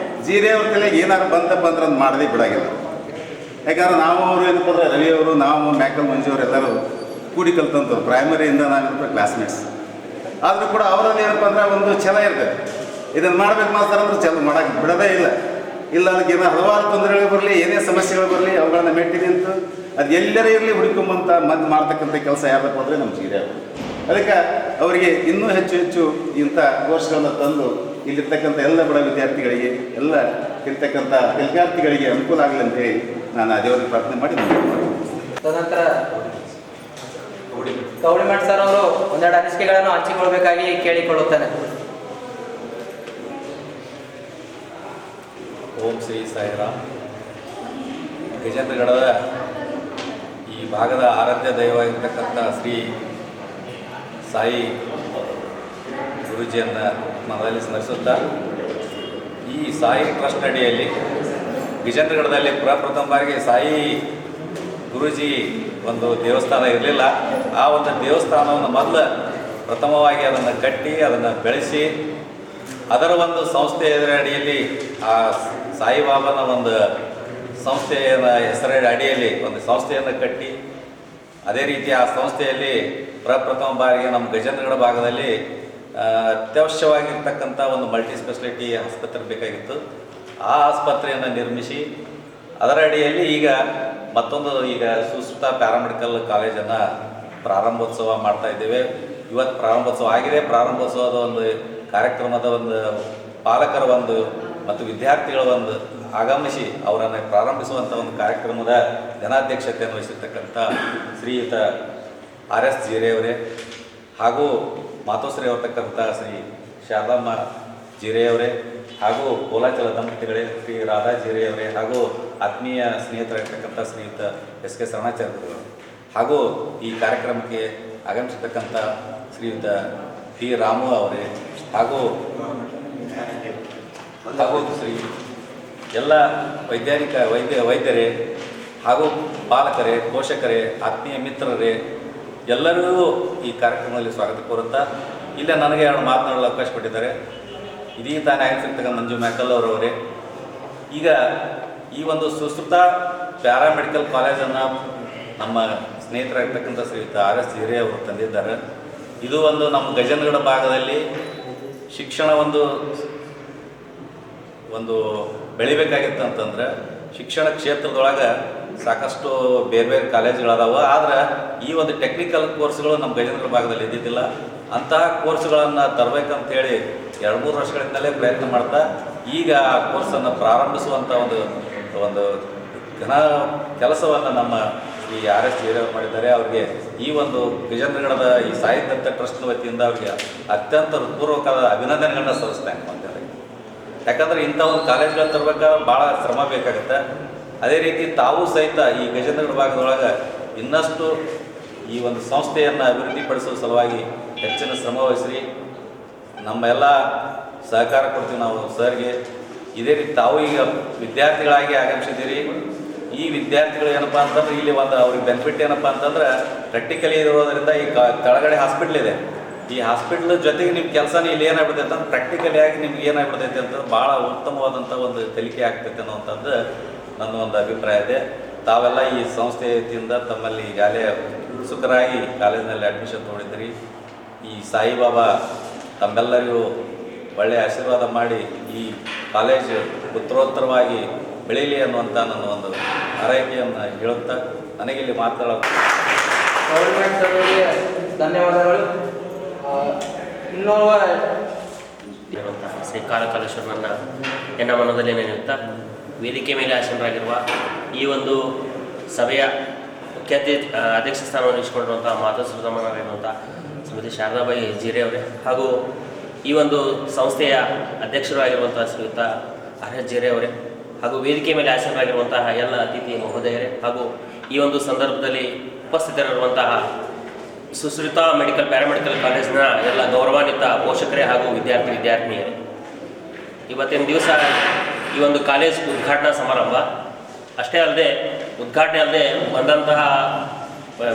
ಜಿರೆ ಅವ್ರ ತಲೆಗೆ ಏನಾದ್ರು ಬಂತಪ್ಪ ಅಂದ್ರೆ ಅದು ಮಾಡದೇ ಬಿಡಾಗಿಲ್ಲ. ಯಾಕಂದ್ರೆ ನಾವು ಅವರು ಏನಪ್ಪ ಅಂದರೆ ರವಿಯವರು, ನಾವು ಮ್ಯಾಕಲ್ ಮಂಜು ಅವರೆಲ್ಲರೂ ಕೂಡಿ ಕಲ್ತಂಥವ್ರು, ಪ್ರೈಮರಿಯಿಂದ ನಾವೇನಪ್ಪ ಕ್ಲಾಸ್ಮೇಟ್ಸ್. ಆದರೂ ಕೂಡ ಅವರಲ್ಲಿ ಏನಪ್ಪ ಅಂದ್ರೆ ಒಂದು ಛಲ ಇರ್ತದೆ, ಇದನ್ನು ಮಾಡ್ಬೇಕು ಮಾಡ್ತಾರೆ ಅಂದ್ರೆ ಛಲ ಮಾಡೋಕ್ಕೆ ಬಿಡೋದೇ ಇಲ್ಲ. ಅದಕ್ಕೆ ಏನೋ ಹಲವಾರು ತೊಂದರೆಗಳು ಬರಲಿ, ಏನೇ ಸಮಸ್ಯೆಗಳು ಬರಲಿ, ಅವುಗಳನ್ನ ಮೆಟ್ಟಿ ನಿಂತು ಅದು ಎಲ್ಲರೇ ಇರಲಿ ಹುಡುಕೊಂಬಂತ ಮಾಡ್ತಕ್ಕಂಥ ಕೆಲಸ ಯಾರಪ್ಪ ಅಂದರೆ ನಮ್ಮ ಜಿರೆ ಅವರು. ಅದಕ್ಕೆ ಅವರಿಗೆ ಇನ್ನೂ ಹೆಚ್ಚು ಇಂಥ ಕೋರ್ಸ್ಗಳನ್ನು ತಂದು ಇಲ್ಲಿರ್ತಕ್ಕಂಥ ಎಲ್ಲ ಬಡ ವಿದ್ಯಾರ್ಥಿಗಳಿಗೆ, ಎಲ್ಲ ಇರ್ತಕ್ಕಂಥ ವಿದ್ಯಾರ್ಥಿಗಳಿಗೆ ಅನುಕೂಲ ಆಗಲಿ ಅಂತೇಳಿ ನಾನು ದೇವರಿಗೆ ಪ್ರಾರ್ಥನೆ ಮಾಡಿ ತದನಂತರ ಗೌಡಿಮಠ್ ಸರ್ ಅವರು ಒಂದೆರಡು ಅನಿಸಿಕೆಗಳನ್ನು ಹಂಚಿಕೊಳ್ಬೇಕಾಗಿ ಕೇಳಿಕೊಳ್ಳುತ್ತಾನೆ. ಓಂ ಶ್ರೀ ಸಾಯಿರಾಮ್. ಗಜೇಂದ್ರಗಢದ ಈ ಭಾಗದ ಆರಾಧ್ಯ ದೈವವಾಗಿರ್ತಕ್ಕಂಥ ಶ್ರೀ ಸಾಯಿ ಗುರೂಜಿಯನ್ನು ಮನದಲ್ಲಿ ಸ್ಮರಿಸುತ್ತಾ, ಈ ಸಾಯಿ ಟ್ರಸ್ಟ್ ಅಡಿಯಲ್ಲಿ ಗಜೇಂದ್ರಗಢದಲ್ಲಿ ಪ್ರಪ್ರಥಮ ಬಾರಿಗೆ ಸಾಯಿ ಗುರೂಜಿ ಒಂದು ದೇವಸ್ಥಾನ ಇರಲಿಲ್ಲ. ಆ ಒಂದು ದೇವಸ್ಥಾನವನ್ನು ಮೊದಲು ಪ್ರಥಮವಾಗಿ ಅದನ್ನು ಕಟ್ಟಿ, ಅದನ್ನು ಬೆಳೆಸಿ, ಅದರ ಒಂದು ಸಂಸ್ಥೆಯ ಅಡಿಯಲ್ಲಿ ಆ ಸಾಯಿಬಾಬಾನ ಒಂದು ಸಂಸ್ಥೆಯ ಹೆಸರ ಅಡಿಯಲ್ಲಿ ಒಂದು ಸಂಸ್ಥೆಯನ್ನು ಕಟ್ಟಿ, ಅದೇ ರೀತಿ ಆ ಸಂಸ್ಥೆಯಲ್ಲಿ ಪ್ರಪ್ರಥಮ ಬಾರಿಗೆ ನಮ್ಮ ಗಜೇಂದ್ರಗಢ ಭಾಗದಲ್ಲಿ ಅತ್ಯವಶ್ಯವಾಗಿರ್ತಕ್ಕಂಥ ಒಂದು ಮಲ್ಟಿ ಸ್ಪೆಷಾಲಿಟಿ ಆಸ್ಪತ್ರೆ ಬೇಕಾಗಿತ್ತು. ಆ ಆಸ್ಪತ್ರೆಯನ್ನು ನಿರ್ಮಿಸಿ ಅದರ ಅಡಿಯಲ್ಲಿ ಈಗ ಮತ್ತೊಂದು ಸುಶ್ರುತ ಪ್ಯಾರಾಮೆಡಿಕಲ್ ಕಾಲೇಜನ್ನು ಪ್ರಾರಂಭೋತ್ಸವ ಮಾಡ್ತಾ ಇದ್ದೇವೆ. ಇವತ್ತು ಪ್ರಾರಂಭೋತ್ಸವ ಆಗಿದೆ. ಪ್ರಾರಂಭೋತ್ಸವದ ಒಂದು ಕಾರ್ಯಕ್ರಮದ ಒಂದು ಪಾಲಕರ ಒಂದು ಮತ್ತು ವಿದ್ಯಾರ್ಥಿಗಳ ಒಂದು ಆಗಮಿಸಿ ಅವರನ್ನು ಪ್ರಾರಂಭಿಸುವಂಥ ಒಂದು ಕಾರ್ಯಕ್ರಮದ ಜನಾಧ್ಯಕ್ಷತೆಯನ್ನು ವಹಿಸಿರ್ತಕ್ಕಂಥ ಶ್ರೀಯುತ RS ಜಿರೆಯವರೇ ಹಾಗೂ ಮಾತೋಶ್ರೀ ಅವರ್ತಕ್ಕಂಥ ಶ್ರೀ ಶಾರದಮ್ಮ ಜಿರೆಯವರೇ ಹಾಗೂ ಕೋಲಾಚಲ ದಂಪತಿಗಳೇ ಶ್ರೀ ರಾಧಾ ಜಿರೆಯವರೇ ಹಾಗೂ ಆತ್ಮೀಯ ಸ್ನೇಹಿತರಾಗಿರ್ತಕ್ಕಂಥ ಶ್ರೀಯುತ SK ಶರಣಾಚಾರ್ಯರು ಹಾಗೂ ಈ ಕಾರ್ಯಕ್ರಮಕ್ಕೆ ಆಗಮಿಸಿರ್ತಕ್ಕಂಥ ಶ್ರೀಯುತ P ರಾಮು ಅವರೇ ಹಾಗೂ ಶ್ರೀ ಎಲ್ಲ ವೈದ್ಯರೇ ಹಾಗೂ ಪಾಲಕರೇ, ಪೋಷಕರೇ, ಆತ್ಮೀಯ ಮಿತ್ರರೇ ಎಲ್ಲರಿಗೂ ಈ ಕಾರ್ಯಕ್ರಮದಲ್ಲಿ ಸ್ವಾಗತ ಕೋರುತ್ತಾ ಇಲ್ಲೇ ನನಗೆ ಎರಡು ಮಾತನಾಡಲು ಅವಕಾಶ ಕೊಟ್ಟಿದ್ದಾರೆ. ಇದೀಗ ತಾನೇ ಆಗಿರ್ತಕ್ಕಂಥ ಮಂಜು ಮ್ಯಾಕಲ್ ಅವರವರೇ. ಈಗ ಈ ಒಂದು ಸುಶ್ರುತ ಪ್ಯಾರಾಮೆಡಿಕಲ್ ಕಾಲೇಜನ್ನು ನಮ್ಮ ಸ್ನೇಹಿತರಾಗಿರ್ತಕ್ಕಂಥ ಶ್ರೀಯುತ RS ಜಿರೆ ಅವರು ತಂದಿದ್ದಾರೆ. ಇದು ಒಂದು ನಮ್ಮ ಗಜೇಂದ್ರಗಡ ಭಾಗದಲ್ಲಿ ಶಿಕ್ಷಣ ಒಂದು ಬೆಳಿಬೇಕಾಗಿತ್ತು ಅಂತಂದ್ರೆ ಶಿಕ್ಷಣ ಕ್ಷೇತ್ರದೊಳಗೆ ಸಾಕಷ್ಟು ಬೇರೆ ಬೇರೆ ಕಾಲೇಜುಗಳದಾವೆ. ಆದರೆ ಈ ಒಂದು ಟೆಕ್ನಿಕಲ್ ಕೋರ್ಸ್ಗಳು ನಮ್ಮ ಗಜೇಂದ್ರಗಡ ಭಾಗದಲ್ಲಿ ಇದ್ದಿದ್ದಿಲ್ಲ. ಅಂತಹ ಕೋರ್ಸ್ಗಳನ್ನು ತರಬೇಕಂತೇಳಿ 2-3 ವರ್ಷಗಳಿಂದಲೇ ಪ್ರಯತ್ನ ಮಾಡ್ತಾ ಈಗ ಆ ಕೋರ್ಸನ್ನು ಪ್ರಾರಂಭಿಸುವಂಥ ಒಂದು ಘನ ಕೆಲಸವನ್ನು ನಮ್ಮ ಈ RS ಜಿರೆ ಅವರು ಮಾಡಿದ್ದಾರೆ. ಅವರಿಗೆ ಈ ಒಂದು ಗಜೇಂದ್ರಗಡದ ಈ ಸಾಹಿತ್ಯ ಟ್ರಸ್ಟ್ನ ವತಿಯಿಂದ ಅವರಿಗೆ ಅತ್ಯಂತ ಹೃತ್ಪೂರ್ವಕವಾದ ಅಭಿನಂದನೆಗಳನ್ನ ಸಲ್ಲಿಸ್ತೇನೆ ಅಂತೇಳಿ. ಯಾಕಂದರೆ ಇಂಥ ಒಂದು ಕಾಲೇಜ್ಗಳು ತರಬೇಕಾದ್ರೆ ಭಾಳ ಶ್ರಮ ಬೇಕಾಗುತ್ತೆ. ಅದೇ ರೀತಿ ತಾವು ಸಹಿತ ಈ ಗಜೇಂದ್ರಗಡ ಭಾಗದೊಳಗೆ ಇನ್ನಷ್ಟು ಈ ಒಂದು ಸಂಸ್ಥೆಯನ್ನು ಅಭಿವೃದ್ಧಿಪಡಿಸುವ ಸಲುವಾಗಿ ಹೆಚ್ಚಿನ ಶ್ರಮ ವಹಿಸ್ರಿ. ನಮ್ಮೆಲ್ಲ ಸಹಕಾರ ಕೊಡ್ತೀವಿ ನಾವು ಸರ್ಗೆ. ಇದೇ ರೀತಿ ತಾವು ಈಗ ವಿದ್ಯಾರ್ಥಿಗಳಾಗಿ ಆಗಮಿಸಿದ್ದೀರಿ. ಈ ವಿದ್ಯಾರ್ಥಿಗಳು ಏನಪ್ಪ ಅಂತಂದ್ರೆ ಇಲ್ಲಿ ಅವ್ರಿಗೆ ಬೆನಿಫಿಟ್ ಏನಪ್ಪ ಅಂತಂದ್ರೆ ಪ್ರಾಕ್ಟಿಕಲಿ ಇರೋದರಿಂದ ಈ ಕೆಳಗಡೆ ಹಾಸ್ಪಿಟ್ಲ್ ಇದೆ. ಈ ಹಾಸ್ಪಿಟ್ಲ್ ಜೊತೆಗೆ ನಿಮ್ಮ ಕೆಲಸನ ಇಲ್ಲಿ ಏನಾಗ್ಬಿಡ್ತೈತೆ ಅಂತಂದ್ರೆ ಪ್ರಾಕ್ಟಿಕಲಿ ಆಗಿ ನಿಮ್ಗೆ ಏನಾಗ್ಬಿಡ್ತೈತೆ ಅಂತ ಭಾಳ ಉತ್ತಮವಾದಂಥ ಒಂದು ಕಲಿಕೆ ಆಗ್ತೈತೆ ಅನ್ನೋವಂಥದ್ದು ನನ್ನ ಒಂದು ಅಭಿಪ್ರಾಯ ಇದೆ. ತಾವೆಲ್ಲ ಈ ಸಂಸ್ಥೆ ವತಿಯಿಂದ ತಮ್ಮಲ್ಲಿ ಈಗಾಗಲೇ ಉತ್ಸುಕರಾಗಿ ಕಾಲೇಜಿನಲ್ಲಿ ಅಡ್ಮಿಷನ್ ತೊಗೊಂಡಿದ್ದೀರಿ. ಈ ಸಾಯಿಬಾಬಾ ತಮ್ಮೆಲ್ಲರಿಗೂ ಒಳ್ಳೆಯ ಆಶೀರ್ವಾದ ಮಾಡಿ ಈ ಕಾಲೇಜ್ ಉತ್ತರೋತ್ತರವಾಗಿ ಬೆಳೀಲಿ ಅನ್ನುವಂಥ ನನ್ನ ಒಂದು ಆರೈಕೆಯನ್ನು ಹೇಳುತ್ತಾ ನನಗಿಲ್ಲಿ ಮಾತನಾಡೋದು ಗೌರ್ಮೆಂಟ್ ಅವರಿಗೆ ಧನ್ಯವಾದಗಳು. ಇನ್ನೋರ್ವ ಶ್ರೀ ಕಾಲಕಾಲೇಶ್ವರನನ್ನು ಎನ್ನ ಮನದಲ್ಲಿ ನೆನೆಯುತ್ತಾ ವೇದಿಕೆ ಮೇಲೆ ಆಸೀನರಾಗಿರುವ ಈ ಒಂದು ಸಭೆಯ ಮುಖ್ಯ ಅಧ್ಯಕ್ಷ ಸ್ಥಾನವನ್ನು ವಹಿಸಿಕೊಂಡಿರುವಂಥ ಮಾತೃಶ್ರೀತಮ್ಮನಾಗಿರುವಂಥ ಶ್ರೀಮತಿ ಶಾರದಾಬಾಯಿ ಜಿರೆ ಅವರೇ ಹಾಗೂ ಈ ಒಂದು ಸಂಸ್ಥೆಯ ಅಧ್ಯಕ್ಷರು ಆಗಿರುವಂಥ ಶ್ರೀಯುತ RS ಜಿರೆ ಅವರೇ ಹಾಗೂ ವೇದಿಕೆ ಮೇಲೆ ಆಸೀನರಾಗಿರುವಂತಹ ಎಲ್ಲ ಅತಿಥಿ ಮಹೋದಯರೇ ಹಾಗೂ ಈ ಒಂದು ಸಂದರ್ಭದಲ್ಲಿ ಉಪಸ್ಥಿತರಿರುವಂತಹ ಸುಶ್ರುತ ಪ್ಯಾರಾಮೆಡಿಕಲ್ ಕಾಲೇಜಿನ ಎಲ್ಲ ಗೌರವಾನ್ವಿತ ಪೋಷಕರೇ ಹಾಗೂ ವಿದ್ಯಾರ್ಥಿನಿಯರೇ, ಇವತ್ತಿನ ದಿವಸ ಈ ಒಂದು ಕಾಲೇಜ್ ಉದ್ಘಾಟನಾ ಸಮಾರಂಭ ಅಷ್ಟೇ ಅಲ್ಲದೆ ಉದ್ಘಾಟನೆ ಅಲ್ಲದೆ ಬಂದಂತಹ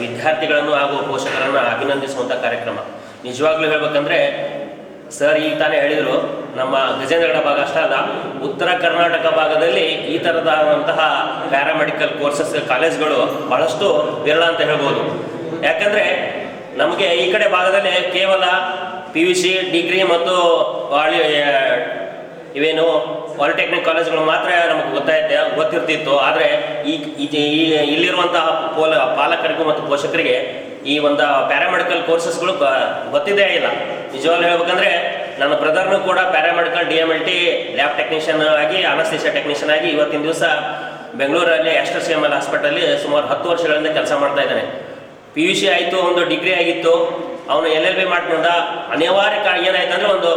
ವಿದ್ಯಾರ್ಥಿಗಳನ್ನು ಹಾಗೂ ಪೋಷಕರನ್ನು ಅಭಿನಂದಿಸುವಂಥ ಕಾರ್ಯಕ್ರಮ. ನಿಜವಾಗ್ಲೂ ಹೇಳ್ಬೇಕಂದ್ರೆ ಸರ್ ಈಗ ತಾನೇ ಹೇಳಿದರು, ನಮ್ಮ ಗಜೇಂದ್ರಗಡ ಭಾಗ ಅಷ್ಟೇ ಅಲ್ಲ, ಉತ್ತರ ಕರ್ನಾಟಕ ಭಾಗದಲ್ಲಿ ಈ ಥರದಂತಹ ಪ್ಯಾರಾಮೆಡಿಕಲ್ ಕೋರ್ಸಸ್ ಕಾಲೇಜ್ಗಳು ಭಾಳಷ್ಟು ವಿರಳ ಅಂತ ಹೇಳ್ಬೋದು. ಯಾಕಂದರೆ ನಮಗೆ ಈ ಕಡೆ ಭಾಗದಲ್ಲಿ ಕೇವಲ PUC ಡಿಗ್ರಿ ಮತ್ತು ಇವೇನು ಪಾಲಿಟೆಕ್ನಿಕ್ ಕಾಲೇಜ್ಗಳು ಮಾತ್ರ ನಮಗೆ ಗೊತ್ತಿರ್ತಿತ್ತು. ಆದರೆ ಇಲ್ಲಿರುವಂತಹ ಪಾಲಕರಿಗೂ ಮತ್ತು ಪೋಷಕರಿಗೆ ಈ ಒಂದು ಪ್ಯಾರಾಮೆಡಿಕಲ್ ಕೋರ್ಸಸ್ಗಳು ಗೊತ್ತಿದ್ದೇ ಇಲ್ಲ. ನಿಜವಾಗ್ಲೂ ಹೇಳ್ಬೇಕಂದ್ರೆ ನನ್ನ ಬ್ರದರ್ನು ಕೂಡ ಪ್ಯಾರಾಮೆಡಿಕಲ್ DMLT ಲ್ಯಾಬ್ ಟೆಕ್ನಿಷಿಯನ್ ಆಗಿ ಅನಸ್ತೇಷಿಯಾ ಟೆಕ್ನಿಷಿಯನ್ ಆಗಿ ಇವತ್ತಿನ ದಿವಸ ಬೆಂಗಳೂರಲ್ಲಿ CML ಹಾಸ್ಪಿಟಲಲ್ಲಿ ಸುಮಾರು 10 ವರ್ಷಗಳಿಂದ ಕೆಲಸ ಮಾಡ್ತಾ ಇದ್ದಾನೆ. PUC ಆಯಿತು, ಒಂದು ಡಿಗ್ರಿ ಆಗಿತ್ತು, ಅವನು LLB ಮಾಡ್ಕೊಂಡ. ಅನಿವಾರ್ಯ ಏನಾಯ್ತು ಅಂದರೆ ಒಂದು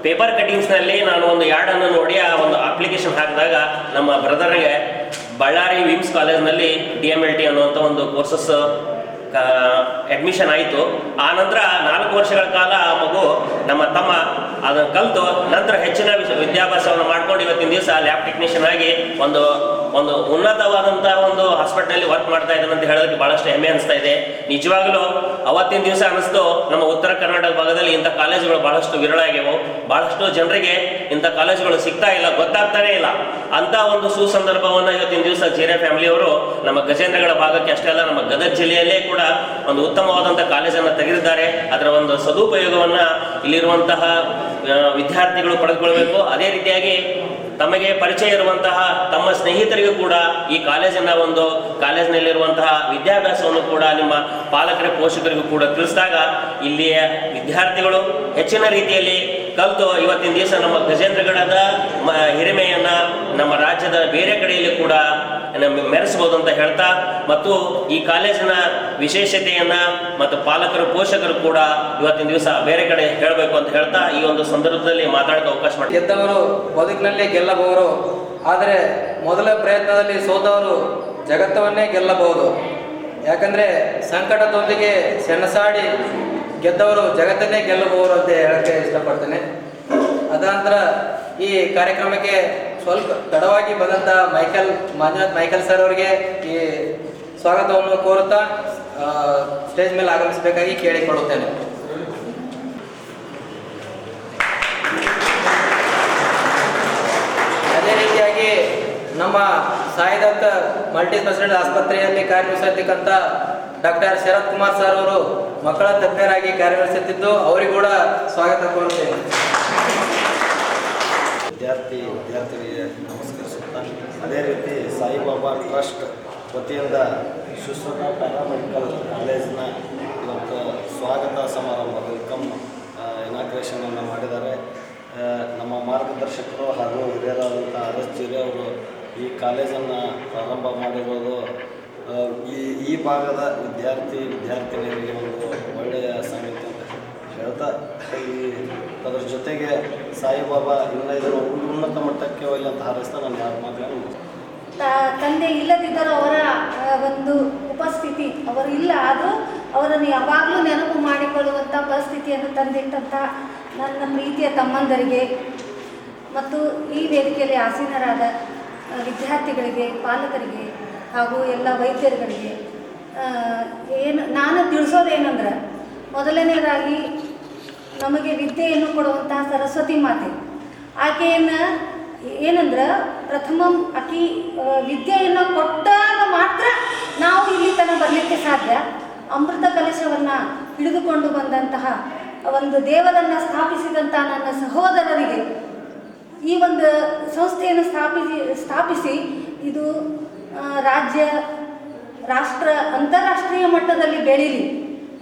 ಪೇಪರ್ ಕಟಿಂಗ್ಸ್ನಲ್ಲಿ ನಾನು ಒಂದು ಯಾರ್ಡನ್ನು ನೋಡಿ ಆ ಒಂದು ಅಪ್ಲಿಕೇಶನ್ ಹಾಕಿದಾಗ ನಮ್ಮ ಬ್ರದರ್ಗೆ ಬಳ್ಳಾರಿ ವಿಮ್ಸ್ ಕಾಲೇಜ್ನಲ್ಲಿ DMLT ಅನ್ನುವಂಥ ಒಂದು ಕೋರ್ಸಸ್ ಅಡ್ಮಿಷನ್ ಆಯಿತು. ಆ ನಂತರ 4 ವರ್ಷಗಳ ಕಾಲ ಆ ಮಗು ನಮ್ಮ ತಮ್ಮ ಅದನ್ನು ಕಲಿತು ನಂತರ ಹೆಚ್ಚಿನ ವಿದ್ಯಾಭ್ಯಾಸವನ್ನು ಮಾಡ್ಕೊಂಡು ಇವತ್ತಿನ ದಿವಸ ಲ್ಯಾಬ್ ಟೆಕ್ನಿಷಿಯನ್ ಆಗಿ ಒಂದು ಉನ್ನತವಾದಂಥ ಒಂದು ಹಾಸ್ಪಿಟಲಲ್ಲಿ ವರ್ಕ್ ಮಾಡ್ತಾ ಇದ್ದಾನೆ ಅಂತ ಹೇಳೋದಕ್ಕೆ ಭಾಳಷ್ಟು ಹೆಮ್ಮೆ ಅನಿಸ್ತಾ ಇದೆ. ನಿಜವಾಗಲೂ ಅವತ್ತಿನ ದಿವಸ ಅನ್ನಿಸ್ತು ನಮ್ಮ ಉತ್ತರ ಕರ್ನಾಟಕ ಭಾಗದಲ್ಲಿ ಇಂಥ ಕಾಲೇಜುಗಳು ಭಾಳಷ್ಟು ವಿರಳ ಆಗ್ಯವು. ಭಾಳಷ್ಟು ಜನರಿಗೆ ಇಂಥ ಕಾಲೇಜುಗಳು ಸಿಗ್ತಾ ಇಲ್ಲ, ಗೊತ್ತಾಗ್ತಾನೇ ಇಲ್ಲ. ಅಂಥ ಒಂದು ಸುಸಂದರ್ಭವನ್ನು ಇವತ್ತಿನ ದಿವಸ ಜಿರೆ ಫ್ಯಾಮಿಲಿಯವರು ನಮ್ಮ ಗಜೇಂದ್ರಗಡ ಭಾಗಕ್ಕೆ ಅಷ್ಟೇ ಅಲ್ಲ, ನಮ್ಮ ಗದಗ ಜಿಲ್ಲೆಯಲ್ಲೇ ಕೂಡ ಒಂದು ಉತ್ತಮವಾದಂಥ ಕಾಲೇಜನ್ನು ತೆಗೆದಿದ್ದಾರೆ. ಅದರ ಒಂದು ಸದುಪಯೋಗವನ್ನು ಇಲ್ಲಿರುವಂತಹ ವಿದ್ಯಾರ್ಥಿಗಳು ಪಡೆದುಕೊಳ್ಬೇಕು. ಅದೇ ರೀತಿಯಾಗಿ ತಮಗೆ ಪರಿಚಯ ಇರುವಂತಹ ತಮ್ಮ ಸ್ನೇಹಿತರಿಗೂ ಕೂಡ ಈ ಕಾಲೇಜಿನಲ್ಲಿರುವಂತಹ ವಿದ್ಯಾಭ್ಯಾಸವನ್ನು ಕೂಡ ನಿಮ್ಮ ಪಾಲಕರ ಪೋಷಕರಿಗೂ ಕೂಡ ತಿಳಿಸಿದಾಗ ಇಲ್ಲಿಯ ವಿದ್ಯಾರ್ಥಿಗಳು ಹೆಚ್ಚಿನ ರೀತಿಯಲ್ಲಿ ಕಲಿತು ಇವತ್ತಿನ ದಿವಸ ನಮ್ಮ ಗಜೇಂದ್ರಗಡದ ಹಿರಿಮೆಯನ್ನು ನಮ್ಮ ರಾಜ್ಯದ ಬೇರೆ ಕಡೆಯಲ್ಲಿ ಕೂಡ ಮೆರೆಸಬಹುದು ಅಂತ ಹೇಳ್ತಾ, ಮತ್ತು ಈ ಕಾಲೇಜಿನ ವಿಶೇಷತೆಯನ್ನು ಮತ್ತು ಪಾಲಕರು ಪೋಷಕರು ಕೂಡ ಇವತ್ತಿನ ದಿವಸ ಬೇರೆ ಕಡೆ ಹೇಳಬೇಕು ಅಂತ ಹೇಳ್ತಾ ಈ ಒಂದು ಸಂದರ್ಭದಲ್ಲಿ ಮಾತಾಡೋಕೆ ಅವಕಾಶ ಮಾಡಿ. ಗೆದ್ದವರು ಬದುಕಿನಲ್ಲಿ ಗೆಲ್ಲಬಹುದು, ಆದರೆ ಮೊದಲ ಪ್ರಯತ್ನದಲ್ಲಿ ಸೋತವರು ಜಗತ್ತವನ್ನೇ ಗೆಲ್ಲಬಹುದು. ಯಾಕಂದರೆ ಸಂಕಟದೊಂದಿಗೆ ಸೆಣಸಾಡಿ ಗೆದ್ದವರು ಜಗತ್ತನ್ನೇ ಗೆಲ್ಲಬಹುದು ಅಂತ ಹೇಳೋಕ್ಕೆ ಇಷ್ಟಪಡ್ತೇನೆ. ಅದಾನಂತರ ಈ ಕಾರ್ಯಕ್ರಮಕ್ಕೆ ಸ್ವಲ್ಪ ತಡವಾಗಿ ಬಂದಂಥ ಮಂಜುನಾಥ್ ಮೈಕಲ್ ಸರ್ ಅವರಿಗೆ ಈ ಸ್ವಾಗತವನ್ನು ಕೋರುತ್ತಾ ಸ್ಟೇಜ್ ಮೇಲೆ ಆಗಮಿಸಬೇಕಾಗಿ ಕೇಳಿಕೊಳ್ಳುತ್ತೇನೆ. ರೀತಿಯಾಗಿ ನಮ್ಮ ಸಾಯಿದತ್ತ ಮಲ್ಟಿ ಸ್ಪೆಷಾಲಿಟಿ ಆಸ್ಪತ್ರೆಯಲ್ಲಿ ಕಾರ್ಯನಿರ್ವಹಿಸತಕ್ಕಂಥ ಡಾಕ್ಟರ್ ಶರತ್ ಕುಮಾರ್ ಸರ್ ಅವರು ಮಕ್ಕಳ ತಜ್ಞರಾಗಿ ಕಾರ್ಯನಿರ್ವಹಿಸುತ್ತಿದ್ದು ಅವರಿಗೂ ಕೂಡ ಸ್ವಾಗತ ಕೋರುತ್ತೇನೆ. ವಿದ್ಯಾರ್ಥಿಗಳಿಗೆ ನಮಸ್ಕರಿಸುತ್ತಾ ಅದೇ ರೀತಿ ಸಾಯಿಬಾಬಾ ಟ್ರಸ್ಟ್ ವತಿಯಿಂದ ಸುಶ್ರುತ ಪ್ಯಾರಾಮೆಡಿಕಲ್ ಕಾಲೇಜಿನ ಇವತ್ತು ಸ್ವಾಗತ ಸಮಾರಂಭ ವೆಲ್ಕಮ್ ಇನಾಗ್ರೇಷನನ್ನು ಮಾಡಿದ್ದಾರೆ. ನಮ್ಮ ಮಾರ್ಗದರ್ಶಕರು ಹಾಗೂ ಹಿರಿಯರಾದಂಥ RS ಜಿರೆ ಅವರು ಈ ಕಾಲೇಜನ್ನು ಪ್ರಾರಂಭ ಮಾಡಿರೋದು ಈ ಭಾಗದ ವಿದ್ಯಾರ್ಥಿನಿಯರಿಗೆ ಒಂದು ಒಳ್ಳೆಯ ಸಂಗತಿ ಅಂತ ಹೇಳ್ತಾ ಅದರ ಜೊತೆಗೆ ಸಾಯಿಬಾಬಾ ಇದನ್ನು ಉನ್ನತ ಮಟ್ಟಕ್ಕೆ ಒಯ್ಲಿ ಅಂತ ಹಾರೈಸ್ತಾ ನಾನು ಯಾರು ಮಾತನ್ನು ತಂದೆ ಇಲ್ಲದಿದ್ದರೂ ಅವರ ಒಂದು ಉಪಸ್ಥಿತಿ ಅವರು ಇಲ್ಲ ಆದರೂ ಅವರನ್ನು ಯಾವಾಗಲೂ ನೆನಪು ಮಾಡಿಕೊಳ್ಳುವಂಥ ಪರಿಸ್ಥಿತಿಯನ್ನು ತಂದಿಟ್ಟಂಥ ನನ್ನ ಪ್ರೀತಿಯ ತಮ್ಮಂದರಿಗೆ ಮತ್ತು ಈ ವೇದಿಕೆಯಲ್ಲಿ ಆಸೀನರಾದ ವಿದ್ಯಾರ್ಥಿಗಳಿಗೆ, ಪಾಲಕರಿಗೆ ಹಾಗೂ ಎಲ್ಲ ವೈದ್ಯರುಗಳಿಗೆ ನಾನು ತಿಳಿಸೋದೇನೆಂದ್ರೆ, ಮೊದಲನೇದಾಗಿ ನಮಗೆ ವಿದ್ಯೆಯನ್ನು ಕೊಡುವಂತಹ ಸರಸ್ವತಿ ಮಾತೆ, ಆಕೆಯನ್ನು ಏನಂದ್ರೆ ಪ್ರಥಮ ಆಕೆ ವಿದ್ಯೆಯನ್ನು ಕೊಟ್ಟಾಗ ಮಾತ್ರ ನಾವು ಇಲ್ಲಿ ತನಕ ಬರಲಿಕ್ಕೆ ಸಾಧ್ಯ. ಅಮೃತ ಕಲಶವನ್ನು ಹಿಡಿದುಕೊಂಡು ಬಂದಂತಹ ಒಂದು ದೇವರನ್ನು ಸ್ಥಾಪಿಸಿದಂಥ ನನ್ನ ಸಹೋದರರಿಗೆ ಈ ಒಂದು ಸಂಸ್ಥೆಯನ್ನು ಸ್ಥಾಪಿಸಿ ಇದು ರಾಜ್ಯ, ರಾಷ್ಟ್ರ, ಅಂತಾರಾಷ್ಟ್ರೀಯ ಮಟ್ಟದಲ್ಲಿ ಬೆಳೀಲಿ,